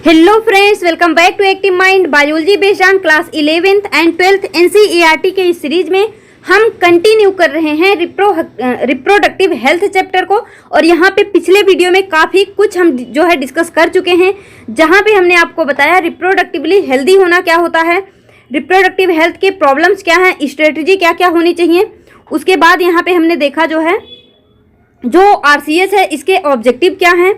Hello friends, welcome back to active mind biology based on class 11th and 12th NCERT के इस series में हम continue कर रहे हैं रिप्रोडक्टिव हेल्थ चैप्टर को। और यहाँ पे पिछले वीडियो में काफ़ी कुछ हम जो है डिस्कस कर चुके हैं, जहाँ पे हमने आपको बताया रिप्रोडक्टिवली हेल्दी होना क्या होता है, रिप्रोडक्टिव हेल्थ के प्रॉब्लम्स क्या हैं, स्ट्रेटजी क्या क्या होनी चाहिए। उसके बाद यहाँ पे हमने देखा जो है जो आरसीएस है इसके ऑब्जेक्टिव क्या हैं।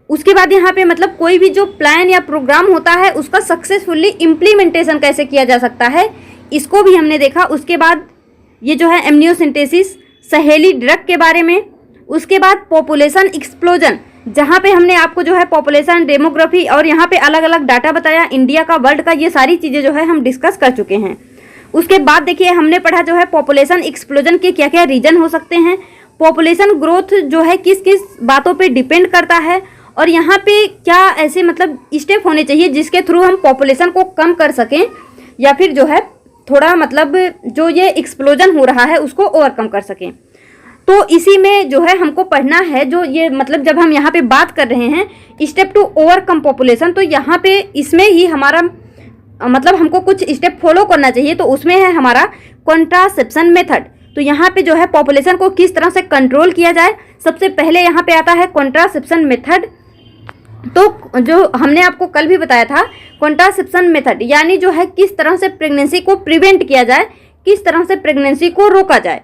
उसके बाद यहाँ पे मतलब कोई भी जो प्लान या प्रोग्राम होता है उसका सक्सेसफुली इम्प्लीमेंटेशन कैसे किया जा सकता है, इसको भी हमने देखा। उसके बाद ये जो है एमनियोसिंथेसिस, सहेली ड्रग के बारे में। उसके बाद पॉपुलेशन एक्सप्लोजन, जहाँ पे हमने आपको जो है पॉपुलेशन, डेमोग्राफी और यहाँ पे अलग अलग डाटा बताया, इंडिया का, वर्ल्ड का, ये सारी चीज़ें जो है हम डिस्कस कर चुके हैं। उसके बाद देखिए हमने पढ़ा जो है पॉपुलेशन एक्सप्लोजन के क्या क्या रीजन हो सकते हैं, पॉपुलेशन ग्रोथ जो है किस किस बातों पर डिपेंड करता है, और यहाँ पे क्या ऐसे मतलब स्टेप होने चाहिए जिसके थ्रू हम पॉपुलेशन को कम कर सकें या फिर जो है थोड़ा मतलब जो ये एक्सप्लोजन हो रहा है उसको ओवरकम कर सकें। तो इसी में जो है हमको पढ़ना है, जो ये मतलब जब हम यहाँ पे बात कर रहे हैं स्टेप टू ओवरकम पॉपुलेशन, तो यहाँ पे इसमें ही हमारा मतलब हमको कुछ स्टेप फॉलो करना चाहिए। तो उसमें है हमारा कॉन्ट्रासेप्शन मेथड। तो यहाँ पे जो है पॉपुलेशन को किस तरह से कंट्रोल किया जाए, सबसे पहले यहाँ पे आता है कॉन्ट्रासेप्शन मेथड। तो जो हमने आपको कल भी बताया था कॉन्ट्रासेप्शन मेथड, यानी जो है किस तरह से प्रेगनेंसी को प्रिवेंट किया जाए, किस तरह से प्रेगनेंसी को रोका जाए।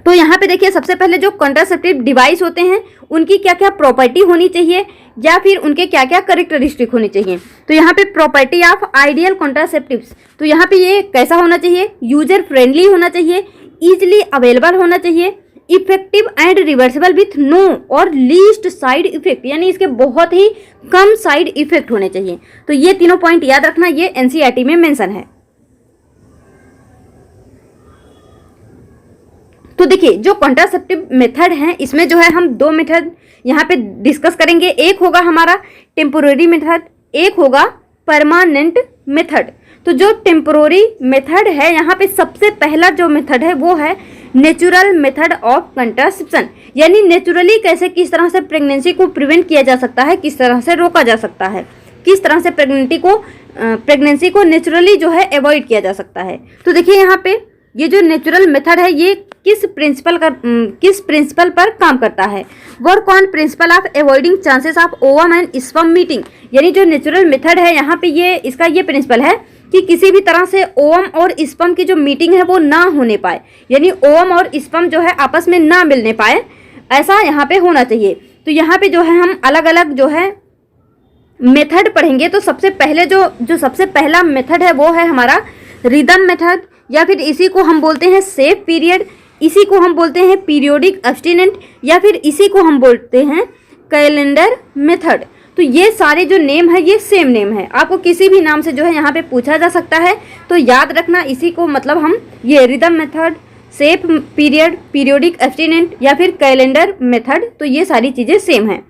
तो यहाँ पे देखिए सबसे पहले जो कॉन्ट्रासेप्टिव डिवाइस होते हैं उनकी क्या क्या प्रॉपर्टी होनी चाहिए या फिर उनके क्या क्या कैरेक्टरिस्टिक होनी चाहिए। तो यहाँ पे प्रॉपर्टी ऑफ आइडियल कॉन्ट्रासेप्टिव्स, तो यहाँ पे ये कैसा होना चाहिए, यूजर फ्रेंडली होना चाहिए, ईजिली अवेलेबल होना चाहिए, effective and reversible with no और लीस्ट साइड इफेक्ट, यानी इसके बहुत ही कम साइड इफेक्ट होने चाहिए। तो ये तीनों पॉइंट याद रखना, ये एनसीईआरटी में मेंशन है। तो देखिए जो कॉन्ट्रासेप्टिव मेथड है इसमें जो है हम दो मेथड यहाँ पे डिस्कस करेंगे। एक होगा हमारा टेम्पोररी मेथड, एक होगा परमानेंट मेथड। तो जो टेम्पोररी मेथड है यहाँ पे सबसे पहला जो मेथड है वो है नेचुरल मेथड ऑफ कंट्रासेप्शन, यानी नेचुरली कैसे किस तरह से प्रेगनेंसी को प्रिवेंट किया जा सकता है, किस तरह से रोका जा सकता है, किस तरह से प्रेगनेंसी को नेचुरली जो है अवॉइड किया जा सकता है। तो देखिए यहाँ पे ये जो नेचुरल मेथड है ये किस प्रिंसिपल पर काम करता है, work on principle of avoiding chances of ovum and sperm meeting. यानी जो नेचुरल मेथड है यहाँ पे ये इसका ये प्रिंसिपल है कि किसी भी तरह से ओवम और स्पर्म की जो मीटिंग है वो ना होने पाए, यानी ओवम और स्पर्म जो है आपस में ना मिलने पाए, ऐसा यहाँ पे होना चाहिए। तो यहाँ पे जो है हम अलग अलग जो है मेथड पढ़ेंगे। तो सबसे पहले जो सबसे पहला मेथड है वो है हमारा रिदम मेथड, या फिर इसी को हम बोलते हैं सेफ पीरियड, इसी को हम बोलते हैं पीरियोडिक एब्स्टिनेंट, या फिर इसी को हम बोलते हैं कैलेंडर मेथड। तो ये सारे जो नेम है ये सेम नेम है, आपको किसी भी नाम से जो है यहाँ पे पूछा जा सकता है। तो याद रखना इसी को मतलब हम ये rhythm method, safe period, periodic abstinent या फिर कैलेंडर मेथड, तो ये सारी चीज़ें सेम हैं।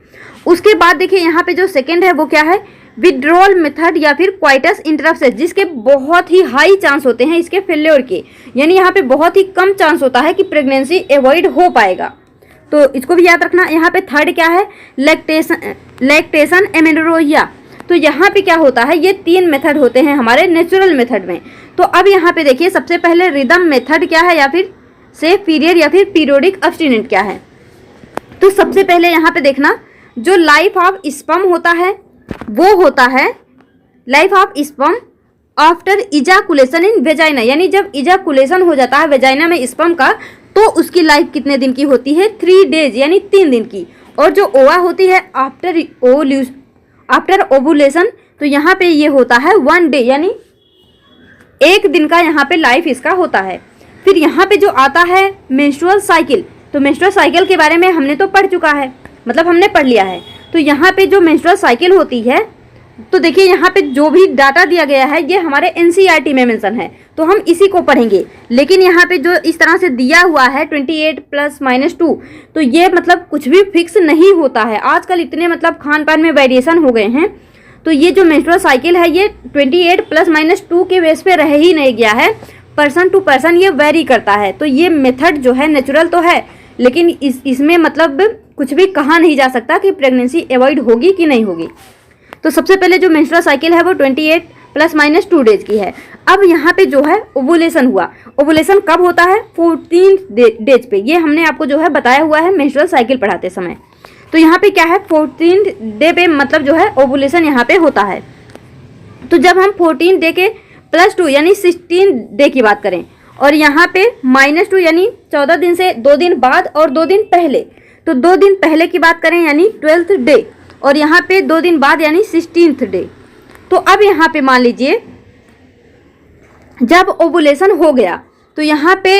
उसके बाद देखिए यहाँ पे जो सेकेंड है वो क्या है, विड्रॉल मेथड या फिर क्वाइटस इंटरप्शन, जिसके बहुत ही हाई चांस होते हैं इसके फेल्योर के, यानी यहाँ पे बहुत ही कम चांस होता है कि प्रेगनेंसी अवॉइड हो पाएगा। तो इसको भी याद रखना। यहाँ पे थर्ड क्या है, लैक्टेशन एमेनोरेजिया। तो यहाँ पे क्या होता है, ये तीन मेथड होते हैं हमारे नेचुरल मेथड में। तो अब यहाँ पे देखिए सबसे पहले रिदम मेथड क्या है या फिर सेफ पीरियड या फिर पीरियोडिक एब्स्टिनेंट क्या है। तो सबसे पहले यहाँ पे देखना जो लाइफ ऑफ स्पर्म होता है वो होता है life of sperm after ejaculation in vagina, यानी जब इजाकुलेशन हो जाता है वेजाइना में स्पर्म का तो उसकी लाइफ कितने दिन की होती है, 3 डेज यानी 3 दिन की। और जो ओवा होती है आफ्टर ओवुलेशन, तो यहाँ पे ये होता है 1 डे, यानी 1 दिन का यहाँ पे लाइफ इसका होता है। फिर यहाँ पे जो आता है मेंस्ट्रुअल साइकिल, तो मेंस्ट्रुअल साइकिल के बारे में हमने तो पढ़ चुका है, मतलब हमने पढ़ लिया है। तो यहाँ पे जो मेंस्ट्रुअल साइकिल होती है, तो देखिए यहाँ पे जो भी डाटा दिया गया है ये हमारे एनसीईआरटी में मेंशन है, तो हम इसी को पढ़ेंगे। लेकिन यहाँ पे जो इस तरह से दिया हुआ है 28 + -2, तो ये मतलब कुछ भी फिक्स नहीं होता है। आजकल इतने मतलब खान पान में वेरिएशन हो गए हैं, तो ये जो मेंस्ट्रुअल साइकिल है ये 28 + -2 के बेस पे रह ही नहीं गया है, पर्सन टू पर्सन ये वेरी करता है। तो ये मेथड जो है नेचुरल तो है लेकिन इसमें मतलब कुछ भी कहा नहीं जा सकता कि प्रेगनेंसी अवॉइड होगी कि नहीं होगी। तो सबसे पहले जो मेंस्ट्रुअल साइकिल है वो 28 ± 2 डेज की है। अब यहाँ पे जो है ओवुलेशन हुआ। ओवुलेशन कब होता है? 14 डेज पे। ये हमने आपको जो है बताया हुआ है मेंस्ट्रुअल साइकिल पढ़ाते समय। तो यहाँ पे क्या है, 14 डे पे मतलब जो है ओवुलेशन यहाँ पे होता है। तो जब हम 14 डे के +2 यानी 16 डे की बात करें और यहाँ पे -2 यानी 14 दिन से 2 दिन बाद और 2 दिन पहले, तो 2 दिन पहले की बात करें यानी 12th डे और यहाँ पे 2 दिन बाद यानी 16th डे। तो अब यहाँ पे मान लीजिए जब ओवुलेशन हो गया तो यहाँ पे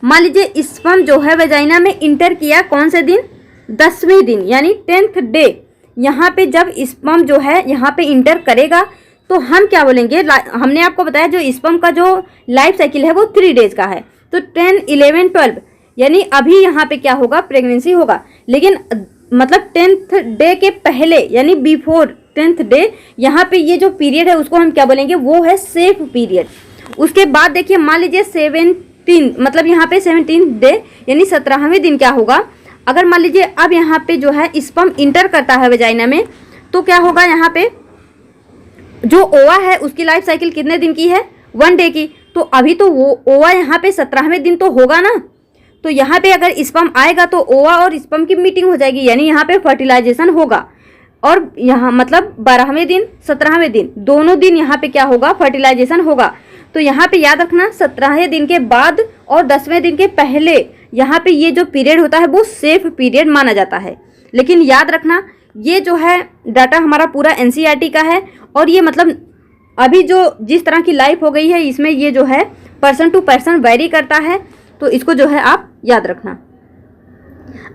मान लीजिए स्पर्म जो है वेजाइना में इंटर किया कौन से दिन? 10वें दिन यानी 10th डे। यहाँ पे जब स्पर्म जो है यहाँ पे इंटर करेगा तो हम क्या बोलेंगे? हमने आपको बताया जो स्पर्म का जो लाइफ साइकिल है वो 3 डेज का है। तो 10, 11, 12 यानी अभी यहाँ पे क्या होगा? प्रेगनेंसी होगा। लेकिन मतलब 10th डे के पहले यानी बिफोर 10th डे यहाँ पे ये जो पीरियड है उसको हम क्या बोलेंगे? वो है सेफ पीरियड। उसके बाद देखिए मान लीजिए 17 मतलब यहाँ पे 17 डे यानी 17वें दिन क्या होगा? अगर मान लीजिए अब यहाँ पे जो है स्पर्म इंटर करता है वेजाइना में तो क्या होगा? यहाँ पे जो ओवा है उसकी लाइफ साइकिल कितने दिन की है? 1 डे की। तो अभी तो वो ओवा यहाँ पे 17वें दिन तो होगा ना। तो यहाँ पे अगर स्पर्म आएगा तो ओवा और स्पर्म की मीटिंग हो जाएगी यानी यहाँ पे फर्टिलाइजेशन होगा। और यहाँ मतलब 12वें दिन 17वें दिन दोनों दिन यहाँ पे क्या होगा? फर्टिलाइजेशन होगा। तो यहाँ पे याद रखना 17वें दिन के बाद और 10वें दिन के पहले यहाँ पे ये जो पीरियड होता है वो सेफ पीरियड माना जाता है। लेकिन याद रखना ये जो है डाटा हमारा पूरा NCERT का है और ये मतलब अभी जो जिस तरह की लाइफ हो गई है इसमें ये जो है पर्सन टू पर्सन वेरी करता है। तो इसको जो है आप याद रखना।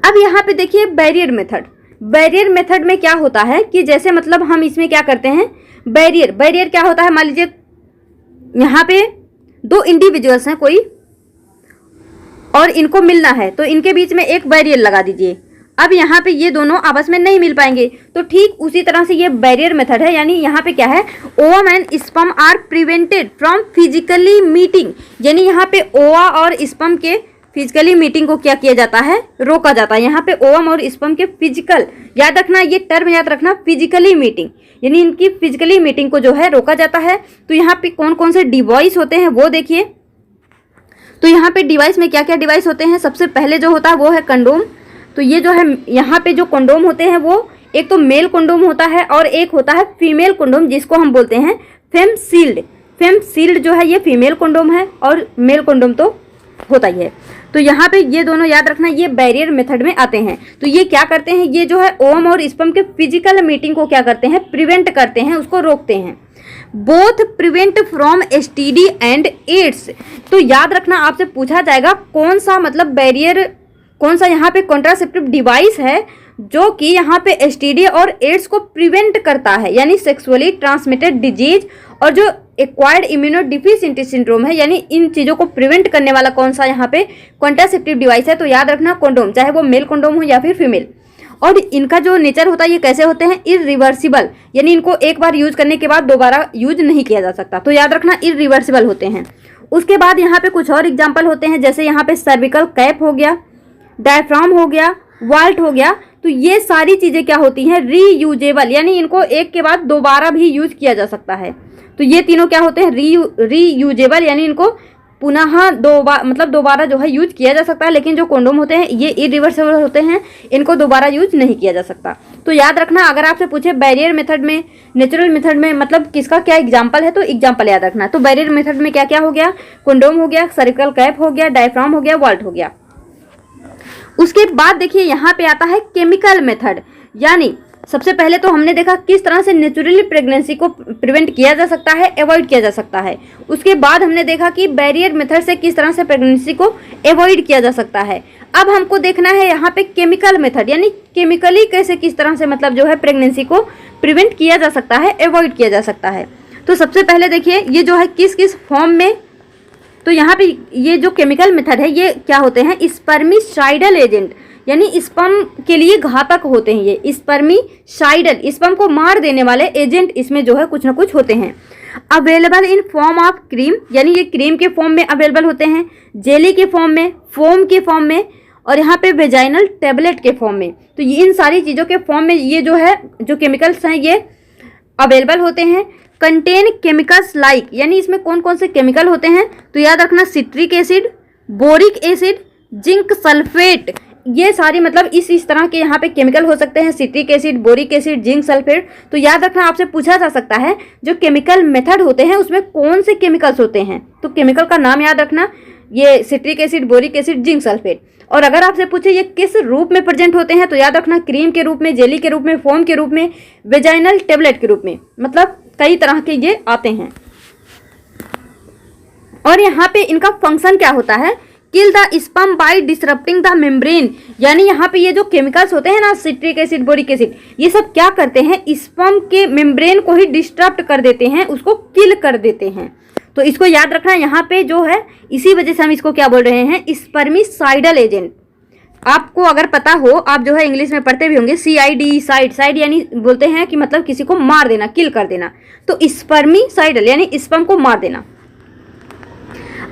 अब यहाँ पे देखिए बैरियर मेथड। बैरियर मेथड में क्या होता है कि जैसे मतलब हम इसमें क्या करते हैं? बैरियर क्या होता है? मान लीजिए यहाँ पे 2 इंडिविजुअल्स हैं कोई और इनको मिलना है तो इनके बीच में एक बैरियर लगा दीजिए। अब यहाँ पे ये दोनों आपस में नहीं मिल पाएंगे तो ठीक उसी तरह से ये बैरियर मेथड है। यानी यहाँ पे क्या है? Ovum and sperm are prevented from physically meeting. यानी यहाँ पे ओवा और स्पर्म के फिजिकली मीटिंग को क्या किया जाता है? रोका जाता है। यहाँ पे ओवम और स्पर्म के फिजिकल, याद रखना ये टर्म याद रखना, फिजिकली मीटिंग यानी इनकी फिजिकली मीटिंग को जो है रोका जाता है। तो यहाँ पे कौन कौन से डिवाइस होते हैं वो देखिए। तो यहाँ पे डिवाइस में क्या क्या डिवाइस होते हैं? सबसे पहले जो होता है वो है कंडोम। तो ये जो है यहाँ पे जो कंडोम होते हैं वो एक तो मेल कंडोम होता है और एक होता है फीमेल कंडोम जिसको हम बोलते हैं फेम सील्ड। फेम सील्ड जो है ये फीमेल कंडोम है और मेल कंडोम तो होता ही है। तो यहाँ पे ये दोनों याद रखना ये बैरियर मेथड में आते हैं। तो ये क्या करते हैं? ये जो है ओवम और स्पर्म के फिजिकल मीटिंग को क्या करते हैं? प्रिवेंट करते हैं, उसको रोकते हैं। Both prevent from STD and AIDS. तो याद रखना आपसे पूछा जाएगा कौन सा मतलब बैरियर, कौन सा यहाँ पे कॉन्ट्रासेप्टिव डिवाइस है जो कि यहाँ पे STD और एड्स को प्रिवेंट करता है यानी सेक्सुअली ट्रांसमिटेड डिजीज और जो एक्वायर्ड इम्यूनोडिफिशिएंसी सिंड्रोम है यानी इन चीज़ों को प्रिवेंट करने वाला कौन सा यहाँ पे कॉन्ट्रासेप्टिव डिवाइस है? तो याद रखना कंडोम, चाहे वो मेल कंडोम हो या फिर फीमेल। और इनका जो नेचर होता है ये कैसे होते हैं? इरिवर्सिबल यानी इनको एक बार यूज करने के बाद दोबारा यूज नहीं किया जा सकता। तो याद रखना इरिवर्सिबल होते हैं। उसके बाद यहाँ पे कुछ और एग्जाम्पल होते हैं जैसे यहाँ पे सर्विकल कैप हो गया, डायफ्राम हो गया, वाल्ट हो गया। तो ये सारी चीज़ें क्या होती हैं? रीयूजेबल यानी इनको एक के बाद दोबारा भी यूज किया जा सकता है। तो ये तीनों क्या होते हैं? रीयूजेबल यानी इनको पुनः दोबारा जो है यूज किया जा सकता है। लेकिन जो कंडोम होते हैं ये इरिवर्सिबल होते हैं, इनको दोबारा यूज नहीं किया जा सकता। तो याद रखना अगर आपसे पूछे बैरियर मेथड में, नेचुरल मेथड में मतलब किसका क्या एग्जाम्पल है तो एग्जाम्पल याद रखना। तो बैरियर मेथड में क्या क्या हो गया? कंडोम हो गया, सर्विकल कैप हो गया, डायफ्राम हो गया, वाल्ट हो गया। उसके बाद देखिए यहाँ पे आता है केमिकल मेथड। यानी सबसे पहले तो हमने देखा किस तरह से नेचुरली प्रेगनेंसी को प्रिवेंट किया जा सकता है, अवॉइड किया जा सकता है। उसके बाद हमने देखा कि बैरियर मेथड से किस तरह से प्रेगनेंसी को अवॉइड किया जा सकता है। अब हमको देखना है यहाँ पे केमिकल मेथड यानी केमिकली कैसे किस तरह से मतलब जो है प्रेगनेंसी को प्रिवेंट किया जा सकता है, अवॉइड किया जा सकता है। तो सबसे पहले देखिए ये जो है किस किस फॉर्म में, तो यहाँ पे ये जो केमिकल मेथड है ये क्या होते हैं? स्पर्मिसाइडल एजेंट यानी स्पर्म के लिए घातक होते हैं। ये स्पर्मिसाइडल स्पर्म को मार देने वाले एजेंट इसमें जो है कुछ ना कुछ होते हैं। Available in form of cream यानी ये क्रीम के फॉर्म में अवेलेबल होते हैं, जेली के फॉर्म में, फोम के फॉर्म में और यहाँ पे वेजाइनल टेबलेट के फॉर्म में। तो ये इन सारी चीज़ों के फॉर्म में ये जो है जो केमिकल्स हैं ये अवेलेबल होते हैं। कंटेन केमिकल्स लाइक, यानी इसमें कौन कौन से केमिकल होते हैं तो याद रखना, citric acid, boric acid, zinc sulphate, ये सारी मतलब इस तरह के यहाँ पे केमिकल हो सकते हैं, citric acid, boric acid, zinc sulphate. तो याद रखना आपसे पूछा जा सकता है जो केमिकल मेथड होते हैं उसमें कौन से केमिकल्स होते हैं, तो केमिकल का नाम याद रखना, ये citric acid, boric acid, zinc sulphate. और अगर आपसे पूछे ये किस रूप में प्रेजेंट होते हैं तो याद रखना, क्रीम के रूप में, जेली के रूप में, फोम के रूप में, वेजाइनल टेबलेट के रूप में, मतलब कई तरह के ये आते हैं। और यहाँ पे इनका फंक्शन क्या होता है, kill the sperm bye disrupting the membrane, यानी यहाँ पे ये जो केमिकल्स होते हैं ना, सिट्रिक एसिड, बोरिक एसिड, ये सब क्या करते हैं, स्पर्म के मेम्ब्रेन को ही डिस्टर्ब कर देते हैं, उसको किल कर देते हैं। तो इसको याद रखना यहाँ पे जो है, इसी वजह से हम इसको क्या बोल रहे हैं, स्पर्मिसाइडल एजेंट। आपको अगर पता हो, आप जो है इंग्लिश में पढ़ते भी होंगे, CID, साइड यानी बोलते हैं कि मतलब किसी को मार देना, किल कर देना, तो स्पर्मिसाइडल यानी स्पर्म को मार देना।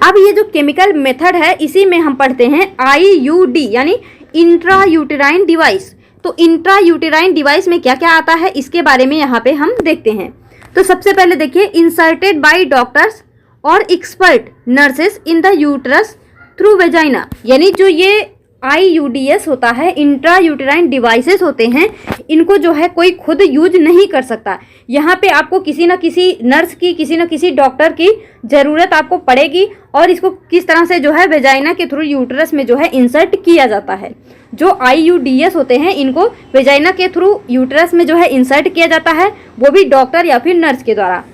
अब ये जो केमिकल मेथड है इसी में हम पढ़ते हैं IUD यानी इंट्रा यूटेराइन डिवाइस। तो इंट्रा यूटेराइन डिवाइस में क्या क्या आता है इसके बारे में यहाँ पे हम देखते हैं। तो सबसे पहले देखिए, इंसर्टेड बाय डॉक्टर्स और expert nurses in the uterus through vagina, यानी जो ये IUDs होता है, इंट्रा यूटेराइन डिवाइसेस होते हैं, इनको जो है कोई खुद यूज नहीं कर सकता। यहाँ पे आपको किसी न किसी नर्स की, किसी न किसी डॉक्टर की ज़रूरत आपको पड़ेगी और इसको किस तरह से जो है वेजाइना के थ्रू यूटरस में जो है इंसर्ट किया जाता है। जो IUDs होते हैं इनको वेजाइना के थ्रू यूटरस में जो है इंसर्ट किया जाता है, वो भी डॉक्टर या फिर नर्स के द्वारा।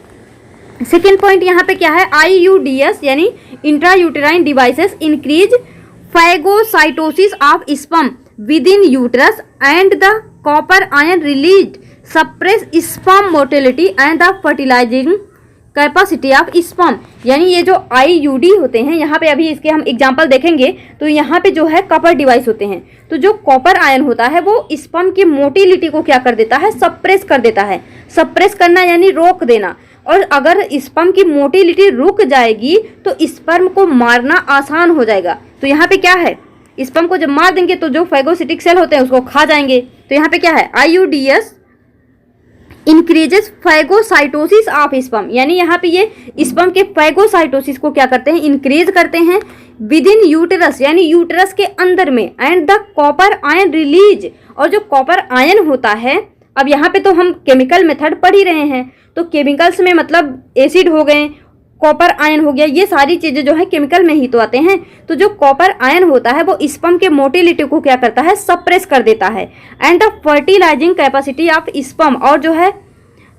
सेकेंड पॉइंट यहाँ पे क्या है, IUDs यानी intra uterine devices increase phagocytosis of sperm within uterus and the copper ion released suppress sperm motility and the fertilizing capacity of sperm, यानी ये जो IUD होते हैं, यहाँ पे अभी इसके हम एग्जांपल देखेंगे। तो यहाँ पे जो है कॉपर डिवाइस होते हैं, तो जो कॉपर आयन होता है वो स्पर्म की मोटिलिटी को क्या कर देता है, सप्रेस कर देता है। सप्रेस करना यानी रोक देना, और अगर स्पर्म की मोटिलिटी रुक जाएगी तो स्पर्म को मारना आसान हो जाएगा। तो यहाँ पे क्या है, स्पर्म को जब मार देंगे तो जो फैगोसिटिक सेल होते हैं उसको खा जाएंगे। तो यहाँ पे क्या है, IUDs increases phagocytosis of sperm, यानी यहाँ पे ये स्पर्म के फैगोसाइटोसिस को क्या करते हैं, इंक्रीज करते हैं विद इन यूटेरस यानी यूटेरस के अंदर में, and the copper ion release, और जो कॉपर आयन होता है, अब यहाँ पे तो हम केमिकल मेथड पढ़ ही रहे हैं, तो केमिकल्स में मतलब एसिड हो गए, कॉपर आयन हो गया, ये सारी चीज़ें जो है केमिकल में ही तो आते हैं। तो जो कॉपर आयन होता है वो स्पर्म के मोटिलिटी को क्या करता है, सप्रेस कर देता है, and the fertilising capacity of sperm, और जो है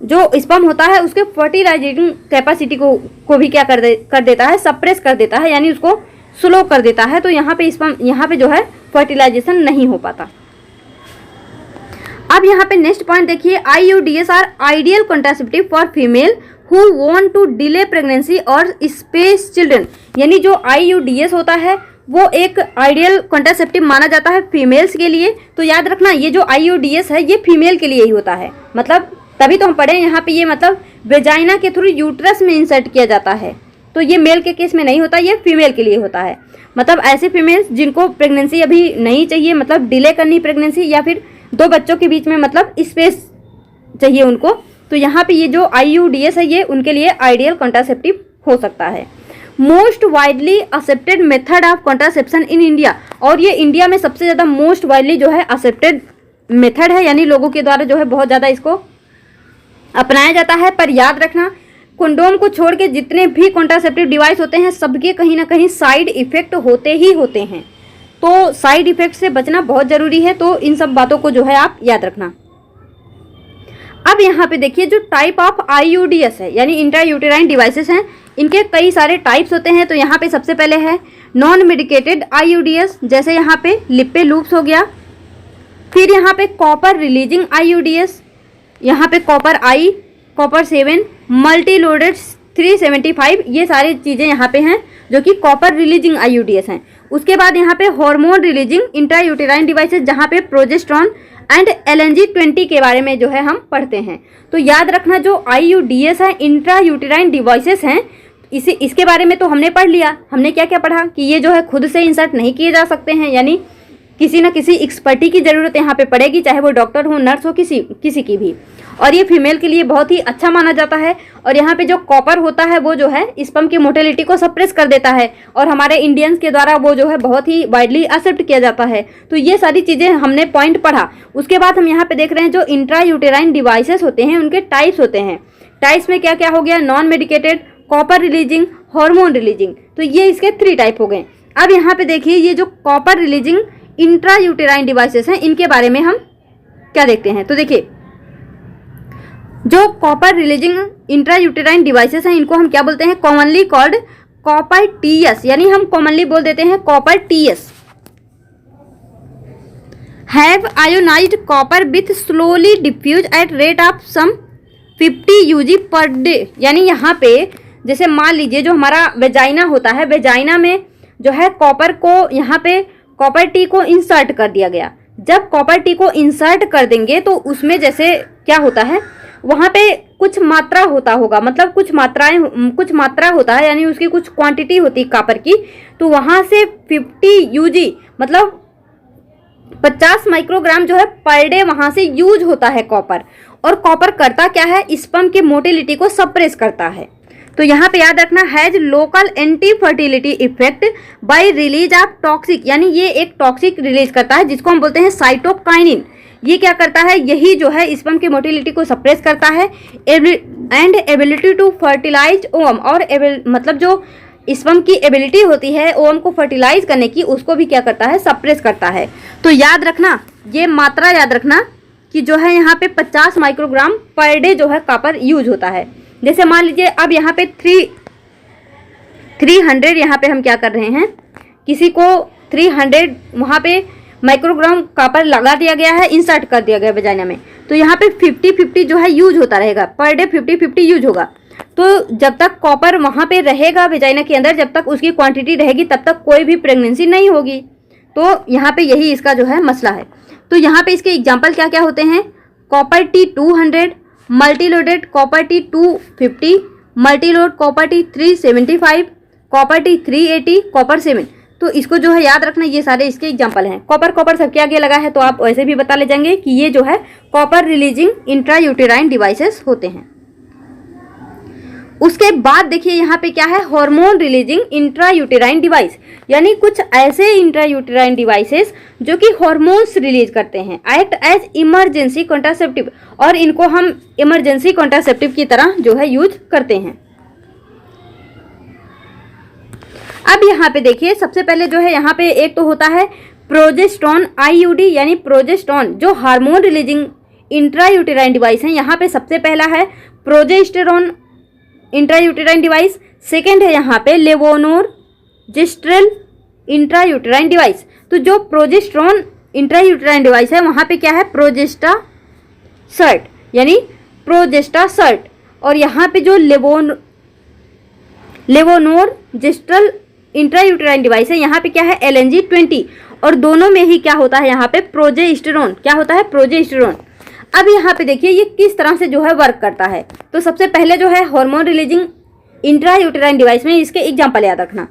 जो स्पर्म होता है उसके फर्टिलाइजिंग कैपेसिटी को भी क्या कर देता है, सप्रेस कर देता है, यानी उसको स्लो कर देता है। तो यहाँ पे स्पर्म, यहाँ पे जो है फर्टिलाइजेशन नहीं हो पाता। अब यहाँ पे नेक्स्ट पॉइंट देखिए, IUDs are ideal contraceptive for female who want to delay pregnancy और स्पेस चिल्ड्रन, यानी जो IUDs होता है वो एक आइडियल कॉन्ट्रासेप्टिव माना जाता है फीमेल्स के लिए। तो याद रखना ये जो IUDs है ये फीमेल के लिए ही होता है, मतलब तभी तो हम पढ़े यहाँ पे, ये मतलब वेजाइना के थ्रू यूट्रस में इंसर्ट किया जाता है। तो ये मेल के केस में नहीं होता, ये फीमेल के लिए होता है। मतलब ऐसे फीमेल्स जिनको प्रेगनेंसी अभी नहीं चाहिए, मतलब डिले करनी प्रेगनेंसी, या फिर दो बच्चों के बीच में मतलब स्पेस चाहिए उनको, तो यहाँ पे ये जो IUDs है ये उनके लिए आइडियल कॉन्ट्रासेप्टिव हो सकता है। Most widely accepted method of contraception in India, और ये इंडिया में सबसे ज़्यादा मोस्ट वाइडली जो है एक्सेप्टेड मेथड है, यानी लोगों के द्वारा जो है बहुत ज़्यादा इसको अपनाया जाता है। पर याद रखना, कंडोम को छोड़ के जितने भी कॉन्ट्रासेप्टिव डिवाइस होते हैं सबके कहीं ना कहीं साइड इफेक्ट होते ही होते हैं, तो साइड इफेक्ट से बचना बहुत ज़रूरी है। तो इन सब बातों को जो है आप याद रखना। अब यहाँ पे देखिए जो टाइप ऑफ IUDs है यानी इंट्रा यूटेराइन डिवाइसेस हैं, इनके कई सारे टाइप्स होते हैं। तो यहाँ पे सबसे पहले है नॉन मेडिकेटेड IUDs, जैसे यहाँ पे लिप्पे लूप्स हो गया। फिर यहाँ पे कॉपर रिलीजिंग IUDs, यहाँ पे कॉपर आई, कॉपर 7, मल्टी लोडेड 375, ये सारी चीज़ें यहाँ पे हैं जो कि कॉपर रिलीजिंग IUDs हैं। उसके बाद यहाँ पे hormone releasing intra uterine devices, जहाँ पे प्रोजेस्टेरॉन एंड LNG-20 के बारे में जो है हम पढ़ते हैं। तो याद रखना जो IUDs हैं इंट्रा यूटेराइन डिवाइसेस हैं, इसके बारे में तो हमने पढ़ लिया। हमने क्या क्या पढ़ा कि ये जो है खुद से इंसर्ट नहीं किए जा सकते हैं, यानी किसी ना किसी एक्सपर्टी की ज़रूरत यहाँ पे पड़ेगी, चाहे वो डॉक्टर हो, नर्स हो, किसी की भी। और ये फीमेल के लिए बहुत ही अच्छा माना जाता है। और यहाँ पे जो कॉपर होता है वो जो है स्पर्म की मोटिलिटी को सप्रेस कर देता है और हमारे इंडियंस के द्वारा वो जो है बहुत ही वाइडली एक्सेप्ट किया जाता है। तो ये सारी चीज़ें हमने पॉइंट पढ़ा। उसके बाद हम यहाँ पे देख रहे हैं जो इंट्रा यूटेराइन डिवाइसेस होते हैं उनके टाइप्स होते हैं। टाइप्स में क्या क्या हो गया, non medicated, copper releasing, hormone releasing. तो ये इसके 3 टाइप हो गए। अब यहाँ पे देखिए ये जो copper releasing intra uterine devices हैं इनके बारे में हम क्या देखते हैं। तो देखिए जो copper releasing intra uterine devices हैं इनको हम क्या बोलते हैं, कॉमनली कॉल्ड कॉपर टीएस, यानी हम कॉमनली बोल देते हैं copper Ts. Have ionised copper with slowly diffuse at rate of some 50 U G per day. यानी यहाँ पे जैसे मान लीजिए जो हमारा वेजाइना होता है, वेजाइना में जो है कॉपर को यहाँ पे कॉपर टी को इंसर्ट कर दिया गया। जब कॉपर टी को इंसर्ट कर देंगे तो उसमें जैसे क्या होता है, वहाँ पे कुछ मात्रा होता होगा, मतलब कुछ मात्रा होता है, यानी उसकी कुछ क्वांटिटी होती है कॉपर की। तो वहाँ से 50 यूजी मतलब 50 माइक्रोग्राम जो है पर डे वहाँ से यूज होता है कॉपर। और कॉपर करता क्या है, स्पर्म की मोटिलिटी को सप्रेस करता है। तो यहाँ पे याद रखना, has local anti fertility effect bye release of toxic, यानी ये एक टॉक्सिक रिलीज करता है जिसको हम बोलते हैं साइटोकाइनिन। ये क्या करता है, यही जो है स्पर्म की मोटिलिटी को सप्रेस करता है। And ability to fertilise ovum, और मतलब जो स्पर्म की एबिलिटी होती है ओवम को फर्टिलाइज करने की, उसको भी क्या करता है, सप्रेस करता है। तो याद रखना, ये मात्रा याद रखना कि जो है यहाँ पे 50 माइक्रोग्राम पर डे जो है कॉपर यूज होता है। जैसे मान लीजिए अब यहाँ पे 300 यहाँ पे हम क्या कर रहे हैं, किसी को 300 वहाँ पे माइक्रोग्राम कॉपर लगा दिया गया है, इंसर्ट कर दिया गया वेजाइना में। तो यहाँ पे 50-50 जो है यूज होता रहेगा, पर डे 50-50 यूज होगा। तो जब तक कॉपर वहाँ पे रहेगा वेजाइना के अंदर, जब तक उसकी क्वांटिटी रहेगी तब तक कोई भी प्रेगनेंसी नहीं होगी। तो यहाँ पे यही इसका जो है मसला है। तो यहाँ पे इसके एग्जाम्पल क्या क्या होते हैं, copper T 200, multiloaded copper T 250, multiload copper T 375, copper T 380, copper 7। तो इसको जो है याद रखना, ये सारे इसके एग्जाम्पल हैं। कॉपर सबके आगे लगा है तो आप वैसे भी बता ले जाएंगे कि ये जो है copper releasing intra uterine devices होते हैं। उसके बाद देखिए यहाँ पे क्या है, hormone releasing intra uterine device, यानी कुछ ऐसे इंट्रा यूटेराइन डिवाइसेस जो कि हार्मोन्स रिलीज करते हैं, एक्ट एज इमरजेंसी कॉन्ट्रासेप्टिव, और इनको हम इमरजेंसी कॉन्ट्रासेप्टिव की तरह जो है यूज करते हैं। अब यहाँ पे देखिए सबसे पहले जो है यहाँ पे एक तो होता है प्रोजेस्टेरोन आईयूडी, यानी प्रोजेस्टेरोन जो hormone releasing intra uterine device है। यहाँ पे सबसे पहला है progesterone intra uterine device, second है यहाँ पे लेवोनोरजेस्ट्रेल इंट्रा यूटेराइन डिवाइस। तो जो प्रोजेस्टेरोन इंट्रा यूटेराइन डिवाइस है वहाँ पे क्या है, प्रोजेस्टा सर्ट, यानी प्रोजेस्टा सर्ट। और यहाँ पे जो लेवोनोरजेस्ट्रेल इंट्रा यूटेराइन डिवाइस है यहाँ पे क्या है, LNG-20। और दोनों में ही क्या होता है यहाँ पे, प्रोजेस्टेरोन, क्या होता है, प्रोजेस्टेरोन। अब यहाँ पे देखिए ये किस तरह से जो है वर्क करता है। तो सबसे पहले जो है hormone releasing intra uterine device में इसके एग्जाम्पल याद रखना।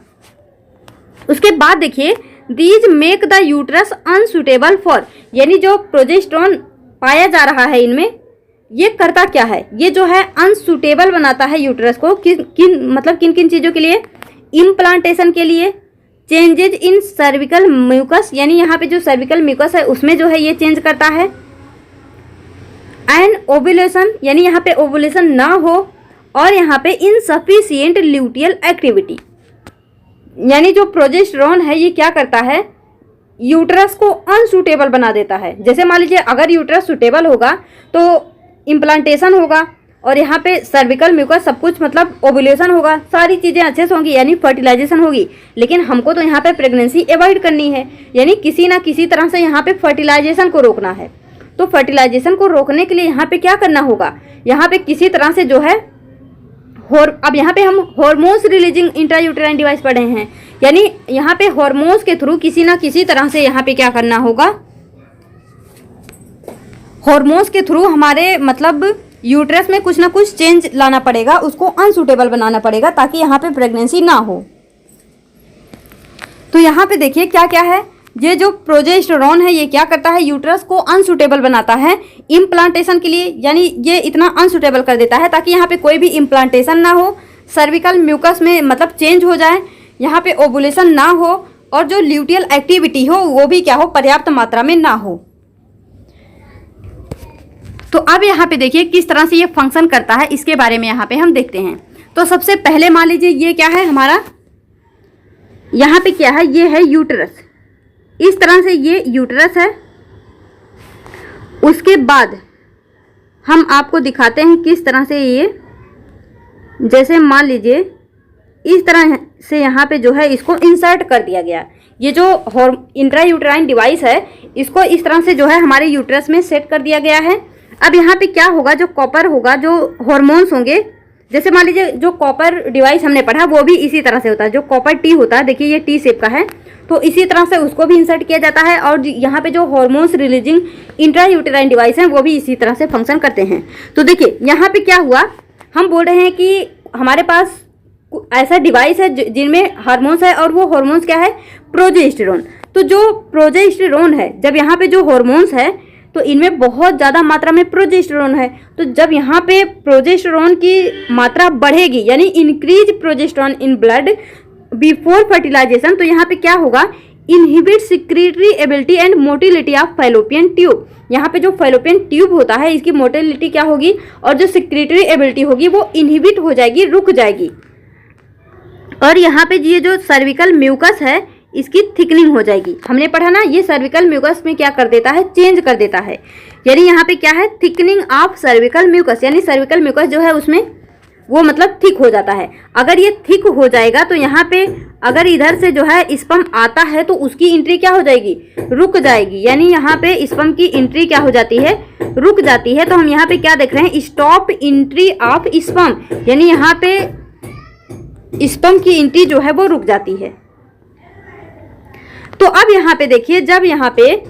उसके बाद देखिए these make the uterus unsuitable for, यानी जो प्रोजेस्टेरोन पाया जा रहा है इनमें, ये करता क्या है, ये जो है अनसुटेबल बनाता है यूट्रस को। किन किन चीज़ों के लिए, इम्प्लांटेशन के लिए, चेंजेज इन सर्विकल म्यूकस, यानी यहाँ पे जो सर्विकल म्यूकस है उसमें जो है ये चेंज करता है, एंड ओव्यूलेशन, यानी यहाँ पे ओव्यूलेशन ना हो, और यहाँ पे इनसफिशिएंट ल्यूटियल एक्टिविटी, यानी जो प्रोजेस्टेरोन है ये क्या करता है, यूट्रस को अनसुटेबल बना देता है। जैसे मान लीजिए अगर यूट्रस सुटेबल होगा तो इम्प्लांटेशन होगा, और यहाँ पे सर्विकल म्यूकस सब कुछ मतलब ओव्यूलेशन होगा, सारी चीज़ें अच्छे से होंगी, यानी फर्टिलाइजेशन होगी। लेकिन हमको तो यहाँ पे प्रेगनेंसी अवॉइड करनी है, यानी किसी ना किसी तरह से यहाँ पे फर्टिलाइजेशन को रोकना है। तो फर्टिलाइजेशन को रोकने के लिए यहाँ पे क्या करना होगा, यहाँ पे किसी तरह से जो है अब यहाँ पे हम hormones releasing intra uterine device पढ़े हैं, यानी यहाँ पे हार्मोन्स के थ्रू किसी ना किसी तरह से यहाँ पे क्या करना होगा, हार्मोन्स के थ्रू हमारे मतलब यूट्रस में कुछ ना कुछ चेंज लाना पड़ेगा, उसको अनसुटेबल बनाना पड़ेगा ताकि यहाँ पे प्रेगनेंसी ना हो। तो यहाँ पे देखिए क्या क्या है, ये जो प्रोजेस्टेरोन है ये क्या करता है, यूट्रस को अनसुटेबल बनाता है इम्प्लांटेशन के लिए, यानी ये इतना अनसुटेबल कर देता है ताकि यहाँ पे कोई भी इम्प्लांटेशन ना हो, सर्विकल म्यूकस में मतलब चेंज हो जाए, यहाँ पे ओवुलेशन ना हो और जो ल्यूटियल एक्टिविटी हो वो भी क्या हो, पर्याप्त मात्रा में ना हो। तो अब यहाँ पे देखिए किस तरह से ये फंक्शन करता है, इसके बारे में यहाँ पे हम देखते हैं। तो सबसे पहले मान लीजिए ये क्या है हमारा, यहाँ पे क्या है, ये है यूट्रस, इस तरह से ये यूट्रस है। उसके बाद हम आपको दिखाते हैं किस तरह से ये, जैसे मान लीजिए इस तरह से यहाँ पे जो है इसको इंसर्ट कर दिया गया। ये जो इंट्रायूटेराइन डिवाइस है इसको इस तरह से जो है हमारे यूट्रस में सेट कर दिया गया है। अब यहाँ पे क्या होगा, जो कॉपर होगा, जो हॉर्मोन्स होंगे, जैसे मान लीजिए जो कॉपर डिवाइस हमने पढ़ा वो भी इसी तरह से होता है, जो कॉपर टी होता है, देखिए ये टी शेप का है, तो इसी तरह से उसको भी इंसर्ट किया जाता है। और यहाँ पे जो हॉर्मोन्स रिलीजिंग इंट्रायूटेराइन डिवाइस हैं वो भी इसी तरह से फंक्शन करते हैं। तो देखिए यहाँ पे क्या हुआ, हम बोल रहे हैं कि हमारे पास ऐसा डिवाइस है जिनमें हार्मोन्स है और वो हार्मोन्स क्या है, प्रोजेस्टेरोन। तो जो प्रोजेस्टेरोन है, जब यहाँ पे जो हार्मोन्स है तो इनमें बहुत ज़्यादा मात्रा में प्रोजेस्टेरोन है, तो जब यहाँ पे प्रोजेस्टेरोन की मात्रा बढ़ेगी, यानी increase progesterone in blood before fertilisation, तो यहाँ पे क्या होगा, inhibit secretory ability and motility of fallopian tube. यहाँ पे जो फैलोपियन ट्यूब होता है इसकी मोटिलिटी क्या होगी और जो सिक्रीटरी एबिलिटी होगी वो इनहिबिट हो जाएगी, रुक जाएगी। और यहाँ पे ये जो सर्विकल म्यूकस है इसकी थिकनिंग हो जाएगी। हमने पढ़ा ना, ये सर्विकल म्यूकस में क्या कर देता है, चेंज कर देता है, यानी यहाँ पे क्या है, थिकनिंग ऑफ सर्विकल म्यूकस, यानी सर्विकल म्यूकस जो है उसमें वो मतलब थिक हो जाता है। अगर ये थिक हो जाएगा तो यहाँ पे अगर इधर से जो है स्पर्म आता है तो उसकी एंट्री क्या हो जाएगी, रुक जाएगी, यानी यहाँ पे स्पर्म की एंट्री क्या हो जाती है, रुक जाती है। तो हम यहाँ पे क्या देख रहे हैं, स्टॉप एंट्री ऑफ स्पर्म, यानी यहाँ पे स्पर्म की एंट्री जो है वो रुक जाती है। तो अब यहाँ पे देखिए, जब यहाँ पे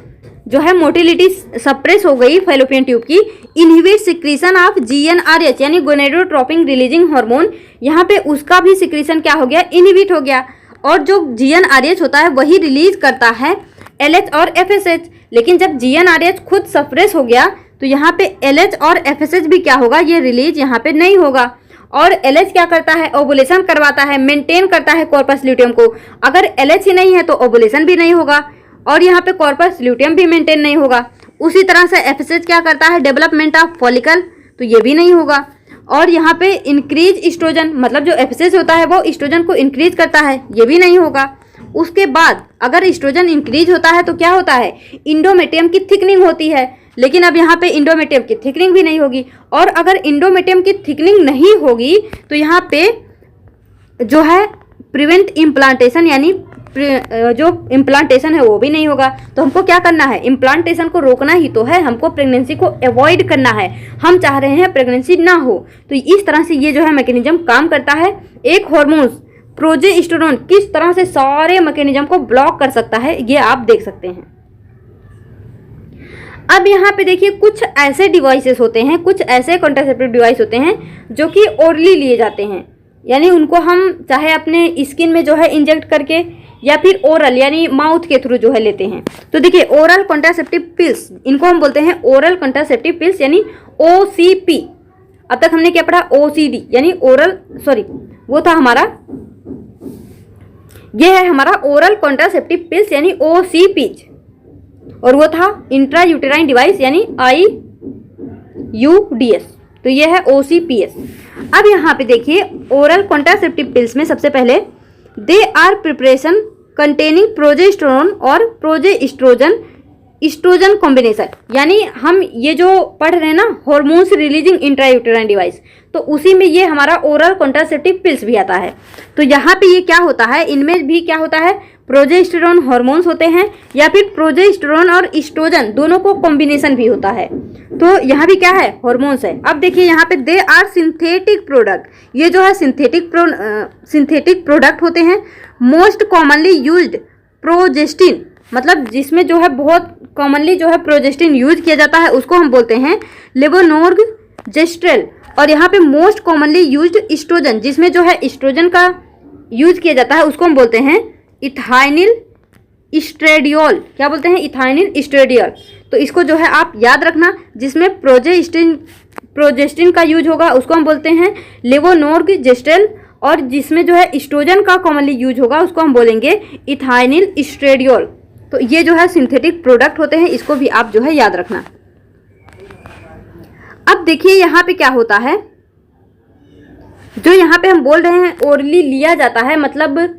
जो है मोटिलिटी सप्रेस हो गई फैलोपियन ट्यूब की, इनहिबिट सिक्रीशन ऑफ GnRH यानी गोनेडोट्रोपिन रिलीजिंग हार्मोन, यहाँ पे उसका भी सिक्रीशन क्या हो गया, इनहिबिट हो गया। और जो GnRH होता है वही रिलीज करता है LH और FSH, लेकिन जब GnRH खुद सप्रेस हो गया तो यहाँ पे LH और FSH भी क्या होगा, ये रिलीज यहाँ पे नहीं होगा। और LH क्या करता है, ओवुलेशन करवाता है, मेंटेन करता है कॉर्पस ल्यूटियम को। अगर LH ही नहीं है तो ओवुलेशन भी नहीं होगा और यहाँ पे कॉर्पस ल्यूटियम भी मेंटेन नहीं होगा। उसी तरह से FSH क्या करता है, डेवलपमेंट ऑफ फॉलिकल, तो ये भी नहीं होगा। और यहाँ पे इंक्रीज एस्ट्रोजन, मतलब जो FSH होता है वो एस्ट्रोजन को इंक्रीज करता है, ये भी नहीं होगा। उसके बाद अगर एस्ट्रोजन इंक्रीज होता है तो क्या होता है, इंडोमेट्रियम की थिकनिंग होती है, लेकिन अब यहाँ पे इंडोमेट्रियम की थिकनिंग भी नहीं होगी। और अगर इंडोमेट्रियम की थिकनिंग नहीं होगी तो यहाँ पे जो है प्रिवेंट इम्प्लांटेशन, यानी जो इम्प्लांटेशन है वो भी नहीं होगा। तो हमको क्या करना है, इम्प्लांटेशन को रोकना ही तो है, हमको प्रेगनेंसी को अवॉइड करना है, हम चाह रहे हैं प्रेगनेंसी ना हो। तो इस तरह से ये जो है मैकेनिज्म काम करता है। एक हार्मोन प्रोजेस्टेरोन किस तरह से सारे मैकेनिज्म को ब्लॉक कर सकता है ये आप देख सकते हैं। अब यहाँ पे देखिए कुछ ऐसे डिवाइसेस होते हैं, कुछ ऐसे कॉन्ट्रासेप्टिव डिवाइस होते हैं जो कि ओरली लिए जाते हैं, यानी उनको हम चाहे अपने स्किन में जो है इंजेक्ट करके या फिर ओरल यानी माउथ के थ्रू जो है लेते हैं। तो देखिए ओरल कॉन्ट्रासेप्टिव पिल्स, इनको हम बोलते हैं ओरल कॉन्ट्रासेप्टिव पिल्स यानी OCP। अब तक हमने क्या पढ़ा, OCD यानी ओरल, सॉरी वो था हमारा, ये है हमारा ओरल कॉन्ट्रासेप्टिव पिल्स यानी OCPs, और वो था इंट्रायूटेराइन डिवाइस यानी IUDs, तो ये है OCPS। अब यहाँ पे देखिए ओरल कॉन्ट्रासेप्टिव पिल्स में सबसे पहले they are preparation containing progesterone और प्रोजेस्ट्रोजन एस्ट्रोजन कॉम्बिनेशन, यानी हम ये जो पढ़ रहे हैं ना हार्मोन्स रिलीजिंग इंट्रायूटेराइन डिवाइस, तो उसी में ये हमारा ओरल कॉन्ट्रासेप्टिव पिल्स भी आता है। तो यहाँ पे ये क्या होता है, इनमें भी क्या होता है, प्रोजेस्टेरोन हार्मोन्स होते हैं या फिर प्रोजेस्टेरोन और एस्ट्रोजन दोनों को कॉम्बिनेशन भी होता है। तो यहाँ भी क्या है, हार्मोन्स है। अब देखिए यहाँ पे दे आर सिंथेटिक प्रोडक्ट, ये जो है सिंथेटिक प्रोडक्ट होते हैं। मोस्ट कॉमनली यूज्ड प्रोजेस्टिन, मतलब जिसमें जो है बहुत कॉमनली जो है प्रोजेस्टिन यूज किया जाता है उसको हम बोलते हैं लेवोनोर्जेस्ट्रेल। और यहाँ पे मोस्ट कॉमनली यूज्ड एस्ट्रोजन, जिसमें जो है एस्ट्रोजन का यूज किया जाता है उसको हम बोलते हैं इथाइनिल इस्ट्रेडियोल, क्या बोलते हैं, इथाइनिल इस्ट्रेडियोल। तो इसको जो है आप याद रखना, जिसमें प्रोजेस्टिन का यूज होगा उसको हम बोलते हैं लेवोनोर्जेस्ट्रेल, और जिसमें जो है एस्ट्रोजन का कॉमनली यूज होगा उसको हम बोलेंगे इथाइनिल इस्ट्रेडियोल। तो ये जो है सिंथेटिक प्रोडक्ट होते हैं, इसको भी आप जो है याद रखना। अब देखिए यहाँ पे क्या होता है, जो यहाँ पे हम बोल रहे हैं ओरली लिया जाता है, मतलब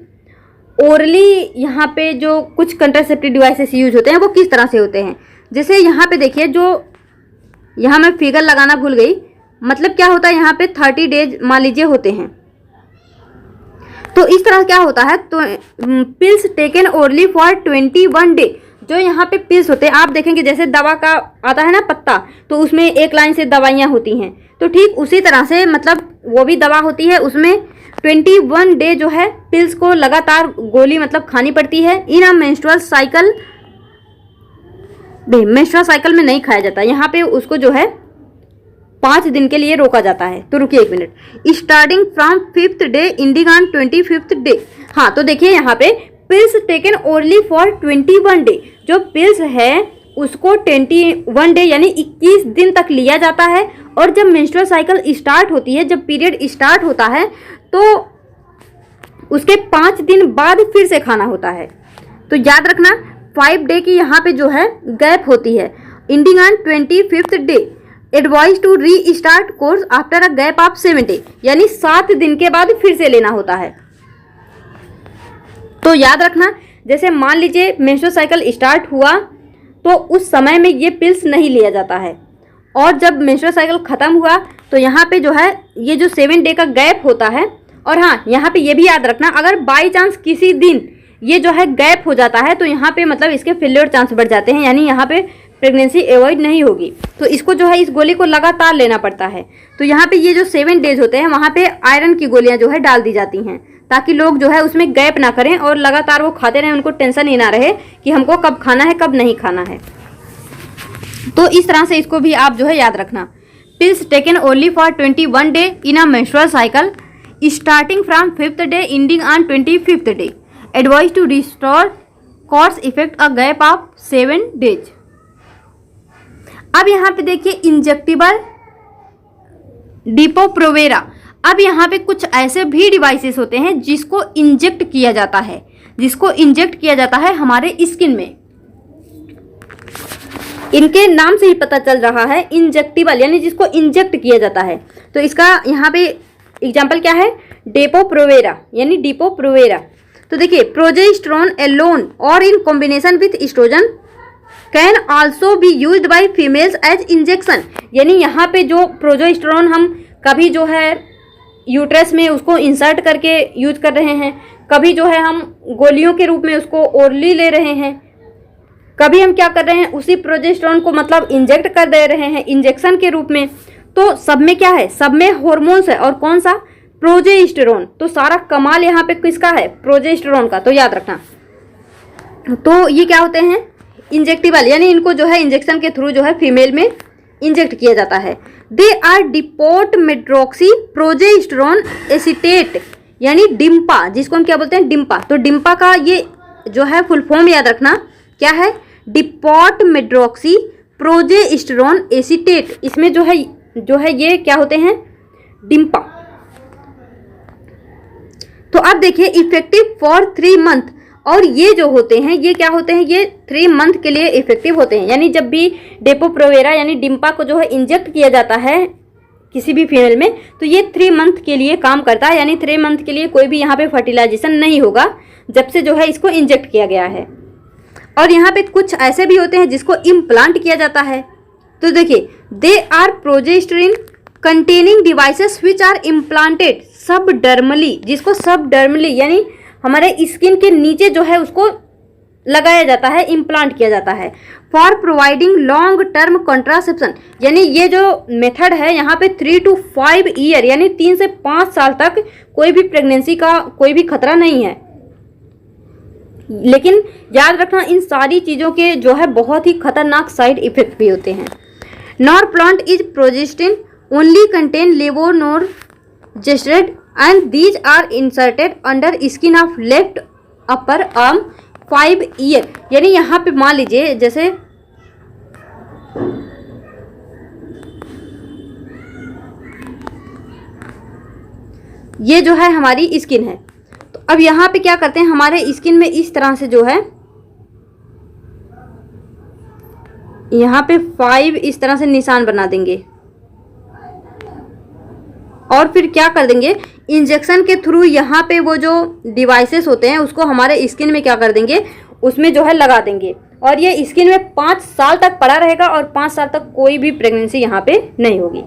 ओरली यहाँ पे जो कुछ कंट्रासेप्टिव डिवाइसेस यूज होते हैं वो किस तरह से होते हैं। जैसे यहाँ पे देखिए, जो यहाँ मैं फिगर लगाना भूल गई, मतलब क्या होता है यहाँ पे 30 डेज मान लीजिए होते हैं। तो इस तरह क्या होता है, तो pills taken orally for 21 day, जो यहाँ पे पिल्स होते हैं आप देखेंगे जैसे दवा का आता है ना पत्ता, तो उसमें एक लाइन से दवाइयाँ होती हैं, तो ठीक उसी तरह से मतलब वो भी दवा होती है, उसमें 21 डे जो है पिल्स को लगातार गोली मतलब खानी पड़ती है। इन a menstrual cycle, menstrual cycle में नहीं खाया जाता, यहाँ पे उसको जो है 5 दिन के लिए रोका जाता है। तो रुकिए 1 minute, starting from 5th day ending on 25th day. हाँ, तो देखिए यहाँ पे pills taken only for 21 day, जो पिल्स है उसको 21 डे यानी 21 दिन तक लिया जाता है, और जब मेंस्ट्रुअल साइकिल स्टार्ट होती है, जब पीरियड स्टार्ट होता है, तो उसके 5 दिन बाद फिर से खाना होता है। तो याद रखना 5 डे की यहाँ पे जो है गैप होती है, ending on 25th day, advise to restart course after a gap of 7 day, यानी 7 दिन के बाद फिर से लेना होता है। तो याद रखना, जैसे मान लीजिए मेंस्ट्रुअल साइकिल स्टार्ट हुआ तो उस समय में ये पिल्स नहीं लिया जाता है, और जब मेंस्ट्रुअल साइकिल ख़त्म हुआ तो यहाँ पे जो है ये जो 7 डे का गैप होता है। और हाँ, यहाँ पे ये भी याद रखना, अगर बाई चांस किसी दिन ये जो है गैप हो जाता है तो यहाँ पे मतलब इसके फेल्योर चांस बढ़ जाते हैं, यानी यहाँ पे प्रेगनेंसी एवॉइड नहीं होगी। तो इसको जो है इस गोली को लगातार लेना पड़ता है। तो यहाँ पे ये जो 7 डेज होते हैं वहाँ पे आयरन की गोलियाँ जो है डाल दी जाती हैं, ताकि लोग जो है उसमें गैप ना करें और लगातार वो खाते रहें, उनको टेंशन ही ना रहे कि हमको कब खाना है कब नहीं खाना है। तो इस तरह से इसको भी आप जो है याद रखना। Pills taken only for 21 day in a menstrual cycle starting from 5th day ending on 25th day, advise to restore course effect a gap of 7 days. अब यहाँ पे देखिए इंजेक्टेबल डिपो-प्रोवेरा। अब यहाँ पे कुछ ऐसे भी डिवाइसेस होते हैं जिसको इंजेक्ट किया जाता है, जिसको इंजेक्ट किया जाता है हमारे स्किन में। इनके नाम से ही पता चल रहा है इंजेक्टेबल, यानी जिसको इंजेक्ट किया जाता है। तो इसका यहाँ पे एग्जाम्पल क्या है, डेपो-प्रोवेरा यानी डिपो-प्रोवेरा। तो देखिए प्रोजेस्टेरोन एलोन और in combination with oestrogen can also be used by females as injection, यानी यहाँ पे जो प्रोजेस्टेरोन हम कभी जो है यूट्रस में उसको इंसर्ट करके यूज कर रहे हैं, कभी जो है हम गोलियों के रूप में उसको ओरली ले रहे हैं, कभी हम क्या कर रहे हैं उसी प्रोजेस्टेरोन को मतलब इंजेक्ट कर दे रहे हैं इंजेक्शन के रूप में। तो सब में क्या है, सब में हॉर्मोन्स है, और कौन सा, प्रोजेस्टेरोन। तो सारा कमाल यहाँ पे किसका है, प्रोजेस्टेरोन का। तो याद रखना, तो ये क्या होते हैं, इंजेक्टेबल, यानी इनको जो है इंजेक्शन के थ्रू जो है फीमेल में इंजेक्ट किया जाता है। They are depot medroxyprogesterone acetate, यानी डिम्पा, जिसको हम क्या बोलते हैं, डिम्पा। तो डिम्पा का ये जो है फुल फॉर्म याद रखना क्या है, डिपोट मेट्रोक्सी प्रोजेस्टेरोन एसिटेट। इसमें जो है ये क्या होते हैं, डिम्पा। तो अब देखिए इफेक्टिव फॉर 3 मंथ, और ये जो होते हैं ये क्या होते हैं, ये 3 मंथ के लिए इफेक्टिव होते हैं। यानी जब भी डेपो-प्रोवेरा यानी डिम्पा को जो है इंजेक्ट किया जाता है किसी भी फीमेल में, तो ये 3 मंथ के लिए काम करता है, यानी 3 मंथ के लिए कोई भी यहाँ पे फर्टिलाइजेशन नहीं होगा जब से जो है इसको इंजेक्ट किया गया है। और यहाँ पे कुछ ऐसे भी होते हैं जिसको इम्प्लांट किया जाता है। तो देखिए they are progestin containing devices which are implanted subdermally, जिसको सबडर्मली यानी हमारे स्किन के नीचे जो है उसको लगाया जाता है, इम्प्लांट किया जाता है। For providing long term contraception, यानी ये जो मेथड है यहाँ पे 3 to 5 ईयर यानी 3 से 5 साल तक कोई भी प्रेगनेंसी का कोई भी खतरा नहीं है। लेकिन याद रखना इन सारी चीज़ों के जो है बहुत ही खतरनाक साइड इफेक्ट भी होते हैं। Norplant is progestin only contain levonorgestrel and these are inserted under skin of left upper arm 5 year, यानी यहाँ पे मान लीजिए जैसे ये जो है हमारी स्किन है, तो अब यहाँ पे क्या करते हैं, हमारे स्किन में इस तरह से जो है यहाँ पे 5 इस तरह से निशान बना देंगे और फिर क्या कर देंगे, इंजेक्शन के थ्रू यहाँ पे वो जो डिवाइसेस होते हैं उसको हमारे स्किन में क्या कर देंगे, उसमें जो है लगा देंगे और ये स्किन में 5 साल तक पड़ा रहेगा और 5 साल तक कोई भी प्रेगनेंसी यहाँ पे नहीं होगी।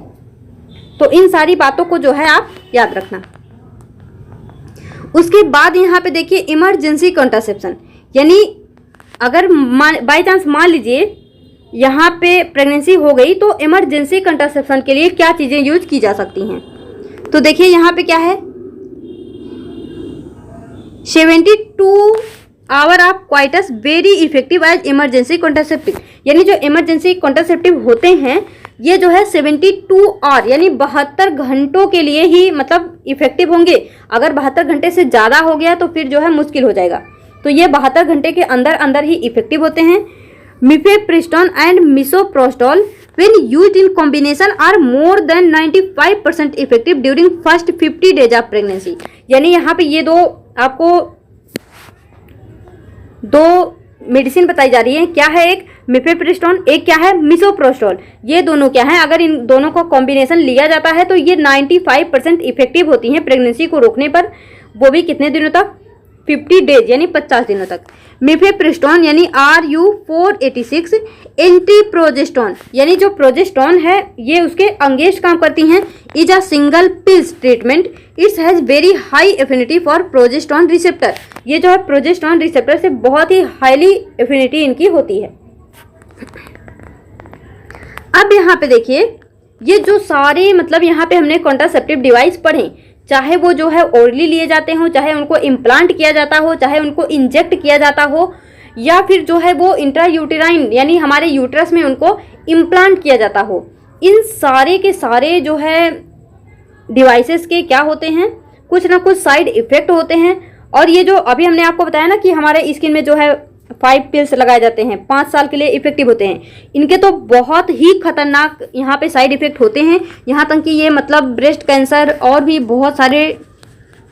तो इन सारी बातों को जो है आप याद रखना। उसके बाद यहाँ पे देखिए इमरजेंसी कॉन्ट्रासेप्शन, यानी अगर बाई चांस मान लीजिए यहाँ पे प्रेगनेंसी हो गई तो इमरजेंसी कॉन्ट्रासेप्शन के लिए क्या चीज़ें यूज की जा सकती हैं। तो देखिए यहाँ पे क्या है, 72 hour of coitus very effective as emergency contraceptive, यानी जो इमरजेंसी कॉन्ट्रासेप्टिव होते हैं ये जो है 72 आवर यानी 72 घंटों के लिए ही मतलब इफेक्टिव होंगे। अगर 72 घंटे से ज़्यादा हो गया तो फिर जो है मुश्किल हो जाएगा। तो ये 72 घंटे के अंदर अंदर ही इफेक्टिव होते हैं। Mifepristone and misoprostol when used in combination are more than 95% effective during first 50 days of pregnancy, यानी यहाँ पे ये दो आपको दो मेडिसिन बताई जा रही है। क्या है, एक मिफेप्रिस्टोन, एक क्या है मिसोप्रोस्टोल। ये दोनों क्या है, अगर इन दोनों का कॉम्बिनेशन लिया जाता है तो ये 95% इफेक्टिव होती हैं प्रेगनेंसी को रोकने पर, वो भी कितने दिनों तक, 50 डेज यानी 50 दिनों तक। मिफेप्रिस्टोन यानी RU486 एंटीप्रोजेस्टोन, यानी जो प्रोजेस्टोन है ये उसके अंगेज काम करती हैं। Is a single pills treatment, it's has very high affinity for प्रोजेस्टोन receptor, ये जो है प्रोजेस्टोन रिसेप्टर से बहुत ही हाईली एफिनिटी इनकी होती है। अब यहाँ पे देखिए ये जो सारे मतलब यहाँ पे हमने कॉन्ट्रासेप्टिव डिवाइस पढ़े, चाहे वो जो है ओरली लिए जाते हो, चाहे उनको इम्प्लांट किया जाता हो, चाहे उनको इंजेक्ट किया जाता हो, या फिर जो है वो इंट्रायूटेराइन यानी हमारे यूट्रस में उनको इम्प्लांट किया जाता हो, इन सारे के सारे जो है डिवाइसेस के क्या होते हैं, कुछ ना कुछ साइड इफेक्ट होते हैं। और ये जो अभी हमने आपको बताया ना कि हमारे स्किन में जो है 5 पिल्स लगाए जाते हैं, 5 साल के लिए इफेक्टिव होते हैं, इनके तो बहुत ही खतरनाक यहाँ पे साइड इफेक्ट होते हैं। यहाँ तक कि ये मतलब ब्रेस्ट कैंसर और भी बहुत सारे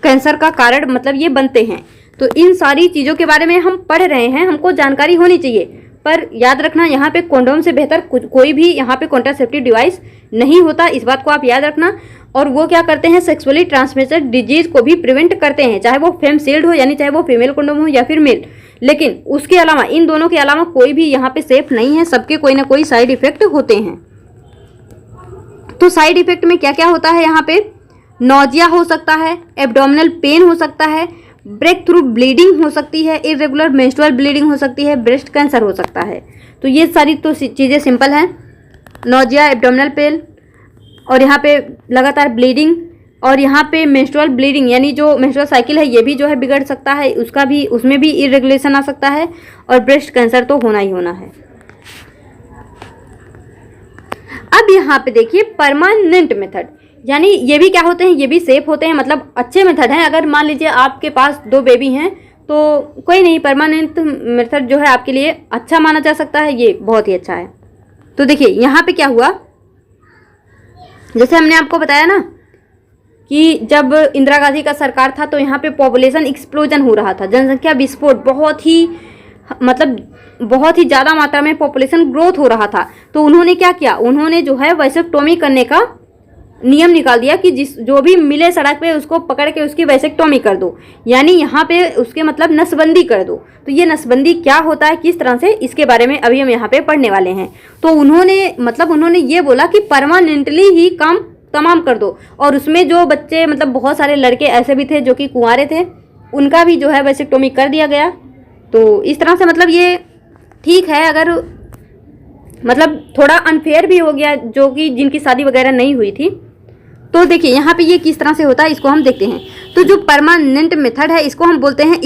कैंसर का कारण मतलब ये बनते हैं। तो इन सारी चीज़ों के बारे में हम पढ़ रहे हैं, हमको जानकारी होनी चाहिए। पर याद रखना यहाँ पे कॉन्डोम से बेहतर कोई भी यहाँ पे कॉन्ट्रासेप्टिव डिवाइस नहीं होता, इस बात को आप याद रखना। और वो क्या करते हैं, सेक्सुअली ट्रांसमिटेड डिजीज को भी प्रिवेंट करते हैं, चाहे वो फेमशील्ड हो यानी चाहे वो फीमेल कॉन्डोम हो या फिर मेल। लेकिन उसके अलावा इन दोनों के अलावा कोई भी यहाँ पे सेफ नहीं है, सबके कोई ना कोई साइड इफेक्ट होते हैं। तो साइड इफेक्ट में क्या क्या होता है, यहाँ पे नोजिया हो सकता है, एब्डोमिनल पेन हो सकता है, ब्रेक थ्रू ब्लीडिंग हो सकती है, इरेगुलर मेंस्ट्रुअल ब्लीडिंग हो सकती है, ब्रेस्ट कैंसर हो सकता है। तो ये सारी तो चीज़ें सिंपल हैं, नोजिया, एब्डोमिनल पेन और यहाँ पे लगातार ब्लीडिंग, और यहाँ पे मेंस्ट्रुअल ब्लीडिंग यानी जो मेंस्ट्रुअल साइकिल है ये भी जो है बिगड़ सकता है, उसका भी उसमें भी इरेगुलेशन आ सकता है, और ब्रेस्ट कैंसर तो होना ही होना है। अब यहाँ पे देखिए परमानेंट मेथड, यानी ये भी क्या होते हैं, ये भी सेफ होते हैं, मतलब अच्छे मेथड हैं। अगर मान लीजिए आपके पास 2 बेबी हैं तो कोई नहीं, परमानेंट मेथड जो है आपके लिए अच्छा माना जा सकता है, ये बहुत ही अच्छा है। तो देखिए यहाँ पे क्या हुआ, जैसे हमने आपको बताया ना कि जब इंदिरा गांधी का सरकार था तो यहाँ पे पॉपुलेशन एक्सप्लोजन हो रहा था, जनसंख्या विस्फोट, बहुत ही ज़्यादा मात्रा में पॉपुलेशन ग्रोथ हो रहा था। तो उन्होंने क्या किया, उन्होंने जो है वैसेक्टोमी करने का नियम निकाल दिया कि जो भी मिले सड़क पे उसको पकड़ के उसकी वैसेक्टोमी कर दो, यानी यहाँ पे उसके मतलब नसबंदी कर दो। तो ये नसबंदी क्या होता है, किस तरह से, इसके बारे में अभी हम यहाँ पे पढ़ने वाले हैं। तो उन्होंने ये बोला कि परमानेंटली ही काम तमाम कर दो, और उसमें जो बच्चे मतलब बहुत सारे लड़के ऐसे भी थे जो कि कुंवारे थे, उनका भी जो है वैसेक्टोमी कर दिया गया। तो इस तरह से मतलब ये ठीक है, अगर मतलब थोड़ा अनफेयर भी हो गया जो कि जिनकी शादी वगैरह नहीं हुई थी। तो देखिए यहाँ पे ये किस तरह से होता है, इसको हम देखते हैं। तो जो परमानेंट मेथड है इसको हम बोलते हैं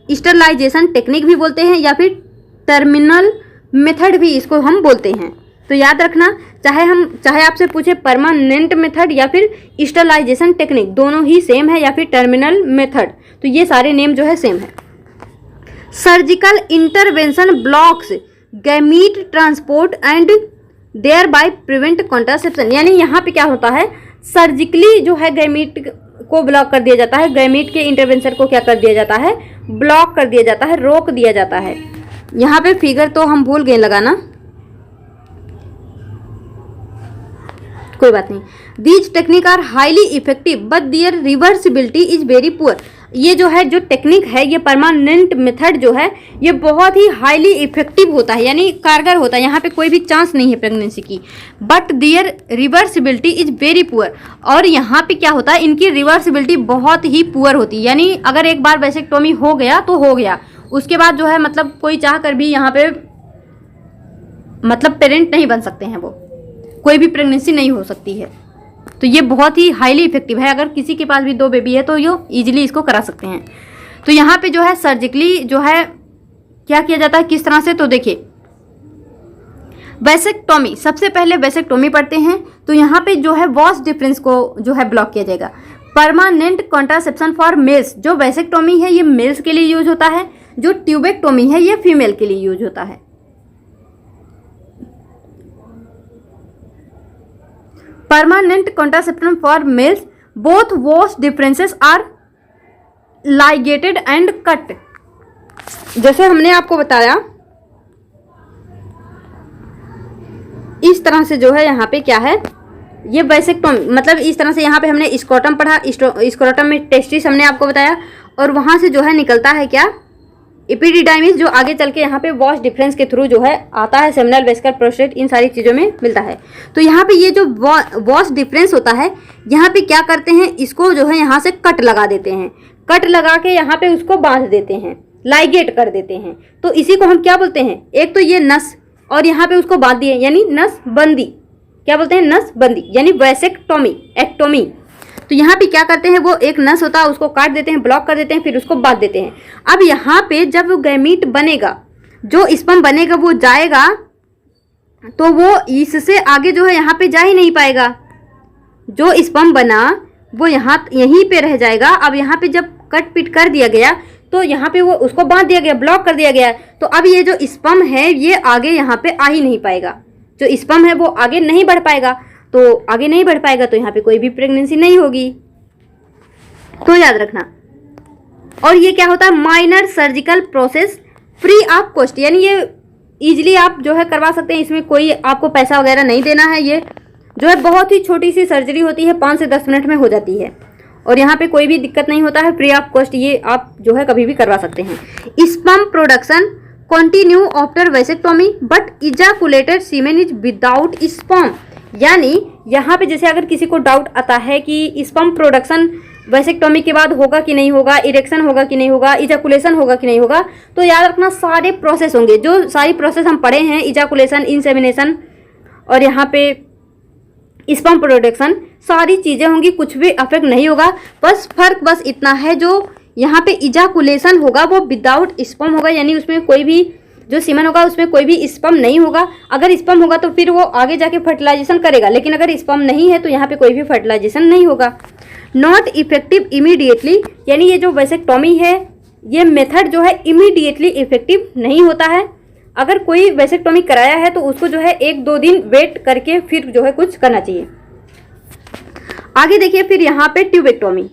स्टरलाइजेशन टेक्निक भी बोलते हैं, या फिर टर्मिनल मेथड भी इसको हम बोलते हैं। तो याद रखना, चाहे आपसे पूछे परमानेंट मेथड या फिर स्टरलाइजेशन टेक्निक, दोनों ही सेम है, या फिर टर्मिनल मेथड, तो ये सारे नेम जो है सेम है। Surgical intervention blocks gamete transport and thereby prevent contraception. यानी यहाँ पे क्या होता है, सर्जिकली जो है गैमीट को ब्लॉक कर दिया जाता है, गैमीट के इंटरवेंशन को क्या कर दिया जाता है, ब्लॉक कर दिया जाता है, रोक दिया जाता है। यहाँ पे फिगर तो हम भूल गए लगाना, कोई बात नहीं। These technique are highly effective but their reversibility is very poor. ये जो है जो टेक्निक है, ये परमानेंट मेथड जो है, ये बहुत ही हाईली इफेक्टिव होता है, यानी कारगर होता है। यहाँ पे कोई भी चांस नहीं है प्रेगनेंसी की, but their reversibility is very poor. और यहाँ पे क्या होता है, इनकी रिवर्सिबिलिटी बहुत ही पुअर होती है, यानी अगर एक बार वैसेक्टोमी हो गया तो हो गया, उसके बाद जो है मतलब कोई चाह कर भी यहाँ पे मतलब पेरेंट नहीं बन सकते हैं, वो कोई भी प्रेगनेंसी नहीं हो सकती है। तो ये बहुत ही हाईली इफेक्टिव है। अगर किसी के पास भी 2 बेबी है तो ये इजीली इसको करा सकते हैं। तो यहाँ पे जो है सर्जिकली जो है क्या किया जाता है, किस तरह से, तो देखिए वैसेक्टोमी, सबसे पहले वैसेक्टोमी पढ़ते हैं। तो यहाँ पे जो है वॉस डिफरेंस को जो है ब्लॉक किया जाएगा। परमानेंट कॉन्ट्रासेप्शन फॉर मेल्स, जो वैसेक्टोमी है ये मेल्स के लिए यूज होता है, जो ट्यूबेक्टोमी है ये फीमेल के लिए यूज होता है। Permanent contraception for males, both vas differences are ligated and cut. जैसे हमने आपको बताया इस तरह से जो है यहाँ पे क्या है, ये वैसेक्टोमी मतलब इस तरह से यहाँ पे हमने स्क्रोटम पढ़ा, स्क्रोटम में टेस्टिस हमने आपको बताया, और वहाँ से जो है निकलता है क्या, एपिडिडाइमिस, जो आगे चल के यहाँ पे वॉश डिफरेंस के थ्रू जो है आता है सेमिनल वेस्कर प्रोस्टेट, इन सारी चीज़ों में मिलता है। तो यहाँ पे ये जो वॉश डिफरेंस होता है, यहाँ पे क्या करते हैं, इसको जो है यहाँ से कट लगा देते हैं, कट लगा के यहाँ पे उसको बांध देते हैं, लाइगेट कर देते हैं। तो इसी को हम क्या बोलते हैं, एक तो ये नस, और यहाँ पे उसको बांध दिए यानी नस बंदी, क्या बोलते हैं, नस बंदी, यानी वैसेक्टोमी, एक्टोमी। तो यहाँ पे क्या करते हैं, वो एक नस होता है उसको काट देते हैं, ब्लॉक कर देते हैं, फिर उसको बांध देते हैं। अब यहाँ पे जब गैमीट बनेगा, जो स्पर्म बनेगा वो जाएगा, तो वो इससे आगे जो है यहाँ पे जा ही नहीं पाएगा। जो स्पर्म बना वो यहीं पे रह जाएगा। अब यहाँ पे जब कट पिट कर दिया गया तो यहाँ पे वो उसको बांध दिया गया, ब्लॉक कर दिया गया। तो अब ये जो स्पर्म है ये आगे यहाँ पे आ ही नहीं पाएगा, जो स्पर्म है वो आगे नहीं बढ़ पाएगा। तो आगे नहीं बढ़ पाएगा तो यहाँ पे कोई भी प्रेगनेंसी नहीं होगी, तो याद रखना। और ये क्या होता है, minor surgical process free of cost, यानी ये इजीली आप जो है करवा सकते हैं, इसमें कोई आपको पैसा वगैरह नहीं देना है। ये जो है बहुत ही छोटी सी सर्जरी होती है, 5 से 10 मिनट में हो जाती है, और यहाँ पे कोई भी दिक्कत नहीं होता है, फ्री ऑफ कॉस्ट ये आप जो है कभी भी करवा सकते हैं। Sperm production continue after vasectomy but ejaculated semen is without sperm, यानी यहाँ पे जैसे अगर किसी को डाउट आता है कि स्पर्म प्रोडक्शन वैसेक्टोमी के बाद होगा कि नहीं होगा, इरेक्शन होगा कि नहीं होगा, इजाकुलेशन होगा कि नहीं होगा, तो याद रखना सारे प्रोसेस होंगे, जो सारी प्रोसेस हम पढ़े हैं, इजाकुलेशन, इंसेमिनेशन और यहाँ पे स्पर्म प्रोडक्शन, सारी चीज़ें होंगी, कुछ भी अफेक्ट नहीं होगा। बस फर्क बस इतना है, जो यहाँ पे इजाकुलेशन होगा वो विदाउट स्पर्म होगा, यानी उसमें कोई भी जो सीमन होगा उसमें कोई भी स्पर्म नहीं होगा। अगर स्पर्म होगा तो फिर वो आगे जाके फर्टिलाइजेशन करेगा, लेकिन अगर स्पर्म नहीं है तो यहाँ पे कोई भी फर्टिलाइजेशन नहीं होगा। नॉट इफेक्टिव इमीडिएटली, यानी ये जो वैसेक्टोमी है ये मेथड जो है इमीडिएटली इफेक्टिव नहीं होता है। अगर कोई वैसेक्टोमी कराया है तो उसको जो है 1-2 दिन वेट करके फिर जो है कुछ करना चाहिए। आगे देखिए फिर यहाँ पे ट्यूबेक्टोमी।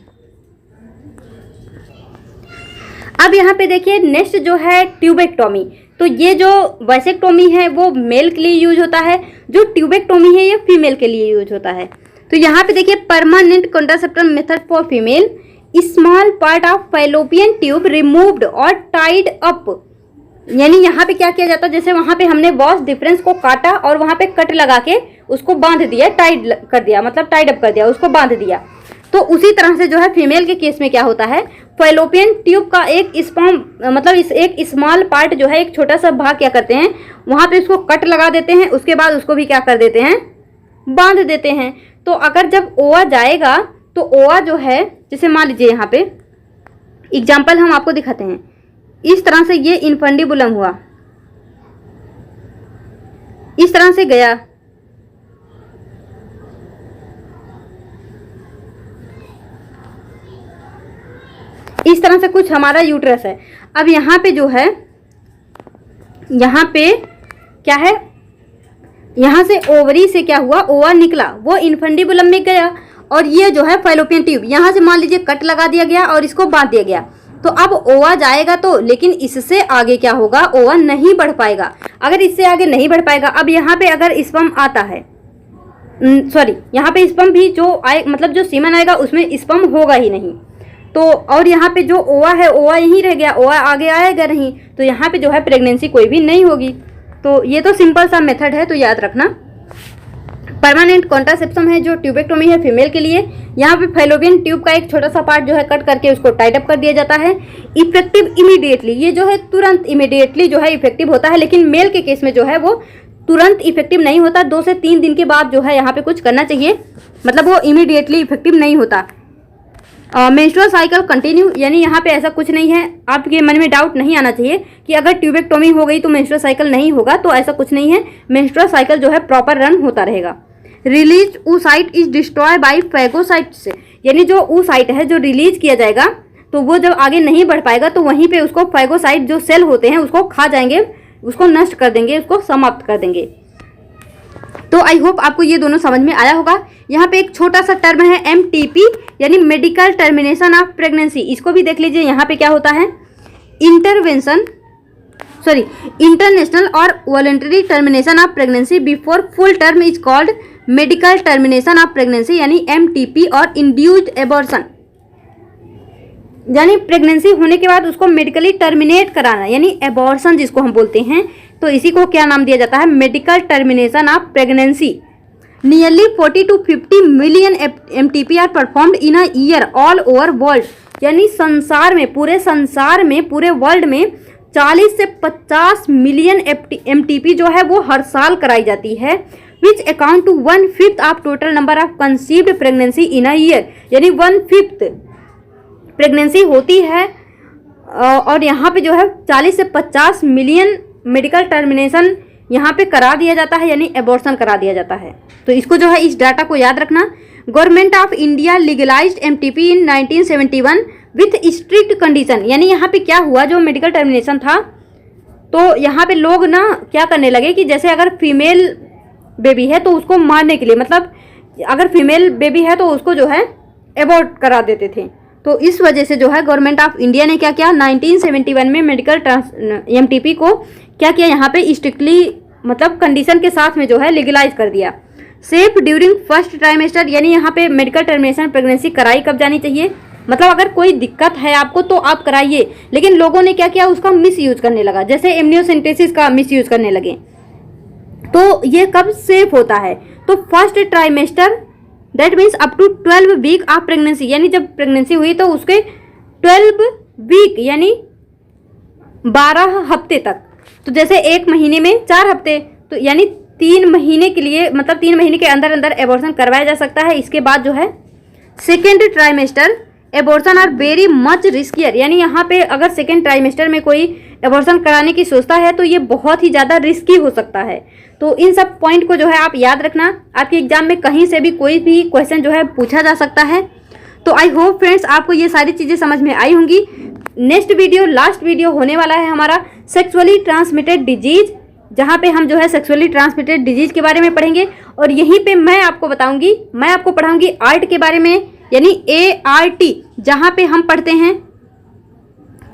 अब यहाँ पे देखिए नेक्स्ट जो है ट्यूबेक्टोमी। तो ये जो वैसेक्टोमी है वो मेल के लिए यूज होता है, जो ट्यूबेक्टोमी है ये फीमेल के लिए यूज होता है। तो यहाँ पे देखिए permanent contraceptive method for female, small part of fallopian tube removed और टाइड अप, यानी यहाँ पे क्या किया जाता है, जैसे वहाँ पे हमने वॉस डिफरेंस को काटा और वहाँ पे कट लगा के उसको बांध दिया, टाइड कर दिया, मतलब टाइड अप कर दिया, उसको बांध दिया। तो उसी तरह से जो है फीमेल के केस में क्या होता है, फैलोपियन ट्यूब का एक स्पर्म मतलब इस एक स्मॉल पार्ट जो है, एक छोटा सा भाग क्या करते हैं, वहाँ पे उसको कट लगा देते हैं, उसके बाद उसको भी क्या कर देते हैं, बांध देते हैं। तो अगर जब ओवा जाएगा तो ओवा जो है, जैसे मान लीजिए यहाँ पे एग्जाम्पल हम आपको दिखाते हैं, इस तरह से ये इनफंडिबुलम हुआ, इस तरह से गया, इस तरह से कुछ हमारा यूट्रस है। अब यहाँ पे जो है, यहाँ पे क्या है, यहाँ से ओवरी से क्या हुआ, ओवा निकला, वो इन्फंडिबुलम में गया और ये जो है फैलोपियन ट्यूब, यहाँ से मान लीजिए कट लगा दिया गया और इसको बांध दिया गया। तो अब ओवा जाएगा तो, लेकिन इससे आगे क्या होगा, ओवा नहीं बढ़ पाएगा। अगर इससे आगे नहीं बढ़ पाएगा, अब यहाँ पे अगर स्पर्म आता है, सॉरी यहाँ पे स्पर्म भी जो आए, मतलब जो सीमन आएगा उसमें स्पर्म होगा ही नहीं। तो और यहाँ पे जो ओवा है, ओवा यहीं रह गया, ओवा आगे आएगा नहीं, तो यहाँ पे जो है प्रेगनेंसी कोई भी नहीं होगी। तो ये तो सिंपल सा मेथड है, तो याद रखना। परमानेंट कॉन्ट्रासेप्शन है जो ट्यूबेक्टोमी है फीमेल के लिए। यहाँ पे फैलोपियन ट्यूब का एक छोटा सा पार्ट जो है कट करके उसको टाइट अप कर दिया जाता है। इफेक्टिव इमीडिएटली, ये जो है तुरंत इमीडिएटली जो है इफेक्टिव होता है, लेकिन मेल के केस में जो है वो तुरंत इफेक्टिव नहीं होता, 2 से 3 दिन के बाद जो है यहाँ पे कुछ करना चाहिए, मतलब वो इमीडिएटली इफेक्टिव नहीं होता। मेंस्ट्रुअल साइकिल कंटिन्यू, यानी यहाँ पे ऐसा कुछ नहीं है, आपके मन में डाउट नहीं आना चाहिए कि अगर ट्यूबेक्टोमी हो गई तो मेंस्ट्रुअल साइकिल नहीं होगा, तो ऐसा कुछ नहीं है। मेंस्ट्रुअल साइकिल जो है प्रॉपर रन होता रहेगा। Release oocyte is destroy by phagocytes, यानी जो oocyte है जो रिलीज किया जाएगा, तो वो जब आगे नहीं बढ़ पाएगा तो वहीं पे उसको फैगोसाइट जो सेल होते हैं उसको खा जाएंगे, उसको नष्ट कर देंगे, उसको समाप्त कर देंगे। तो आई होप आपको ये दोनों समझ में आया होगा। यहाँ पे एक छोटा सा टर्म है MTP, यानी मेडिकल टर्मिनेशन ऑफ प्रेगनेंसी, इसको भी देख लीजिए। यहाँ पे क्या होता है, इंटरनेशनल और voluntary termination of pregnancy before full term is called medical termination of pregnancy, यानी MTP। और इंड्यूस्ड एबॉर्शन, यानी प्रेगनेंसी होने के बाद उसको मेडिकली टर्मिनेट कराना, यानी एबॉर्शन जिसको हम बोलते हैं, तो इसी को क्या नाम दिया जाता है, medical termination of pregnancy. Nearly 40 to 50 million MTP are performed in a year all over world, यानी संसार में, पूरे संसार में, पूरे वर्ल्ड में 40 से 50 मिलियन MTP जो है वो हर साल कराई जाती है, which account to 1/5 of total number of conceived pregnancy in a year, यानी 1/5 प्रेगनेंसी होती है। और यहाँ पे जो है 40 से 50 मिलियन मेडिकल टर्मिनेशन यहाँ पे करा दिया जाता है, यानी एबॉर्शन करा दिया जाता है। तो इसको जो है, इस डाटा को याद रखना। Government of India legalised MTP in 1971 with strict condition, यानी यहाँ पे क्या हुआ, जो मेडिकल टर्मिनेशन था, तो यहाँ पे लोग ना क्या करने लगे कि जैसे अगर फीमेल बेबी है तो उसको मारने के लिए, मतलब अगर फीमेल बेबी है तो उसको जो है एबॉर्ट करा देते थे। तो इस वजह से जो है गवर्नमेंट ऑफ इंडिया ने क्या किया, 1971 में मेडिकल MTP को क्या किया, यहाँ पे स्ट्रिक्टली, मतलब कंडीशन के साथ में जो है लीगलाइज कर दिया। सेफ ड्यूरिंग फर्स्ट ट्राइमेस्टर, यानी यहाँ पे मेडिकल टर्मिनेशन प्रेगनेंसी कराई कब जानी चाहिए, मतलब अगर कोई दिक्कत है आपको तो आप कराइए, लेकिन लोगों ने क्या किया, उसका मिस यूज करने लगा, जैसे एमनियोसेंटेसिस का मिस यूज करने लगे। तो ये कब सेफ होता है, तो first trimester, that means up to 12 week of pregnancy, यानी जब प्रेगनेंसी हुई तो उसके 12 वीक यानी 12 हफ्ते तक, तो जैसे 1 महीने में 4 हफ्ते, तो यानी 3 महीने के लिए, मतलब 3 महीने के अंदर अंदर एबॉर्शन करवाया जा सकता है। इसके बाद जो है second trimester abortion are very much riskier, यानी यहाँ पे अगर सेकेंड ट्राइमेस्टर में कोई एबॉर्शन कराने की सोचता है तो ये बहुत ही ज़्यादा रिस्की हो सकता है। तो इन सब पॉइंट को जो है आप याद रखना, आपके एग्जाम में कहीं से भी कोई भी क्वेश्चन जो है पूछा जा सकता है। तो आई होप फ्रेंड्स आपको ये सारी चीज़ें समझ में आई होंगी। नेक्स्ट वीडियो, लास्ट वीडियो होने वाला है हमारा सेक्सुअली ट्रांसमिटेड डिजीज, जहाँ पे हम जो है सेक्सुअली ट्रांसमिटेड डिजीज के बारे में पढ़ेंगे। और यहीं पे मैं आपको बताऊंगी, मैं आपको पढ़ाऊंगी आर्ट के बारे में, यानी ART, जहाँ पे हम पढ़ते हैं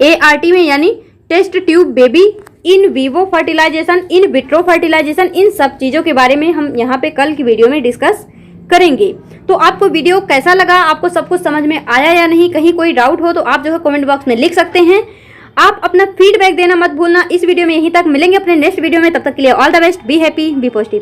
ART में, यानी test tube baby, in vivo fertilisation, in vitro fertilisation, इन सब चीज़ों के बारे में हम यहाँ पे कल की वीडियो में डिस्कस करेंगे। तो आपको वीडियो कैसा लगा, आपको सब कुछ समझ में आया या नहीं, कहीं कोई डाउट हो तो आप जो है कमेंट बॉक्स में लिख सकते हैं। आप अपना फीडबैक देना मत भूलना। इस वीडियो में यहीं तक, मिलेंगे अपने नेक्स्ट वीडियो में, तब तक के लिए all the best, be happy, be positive.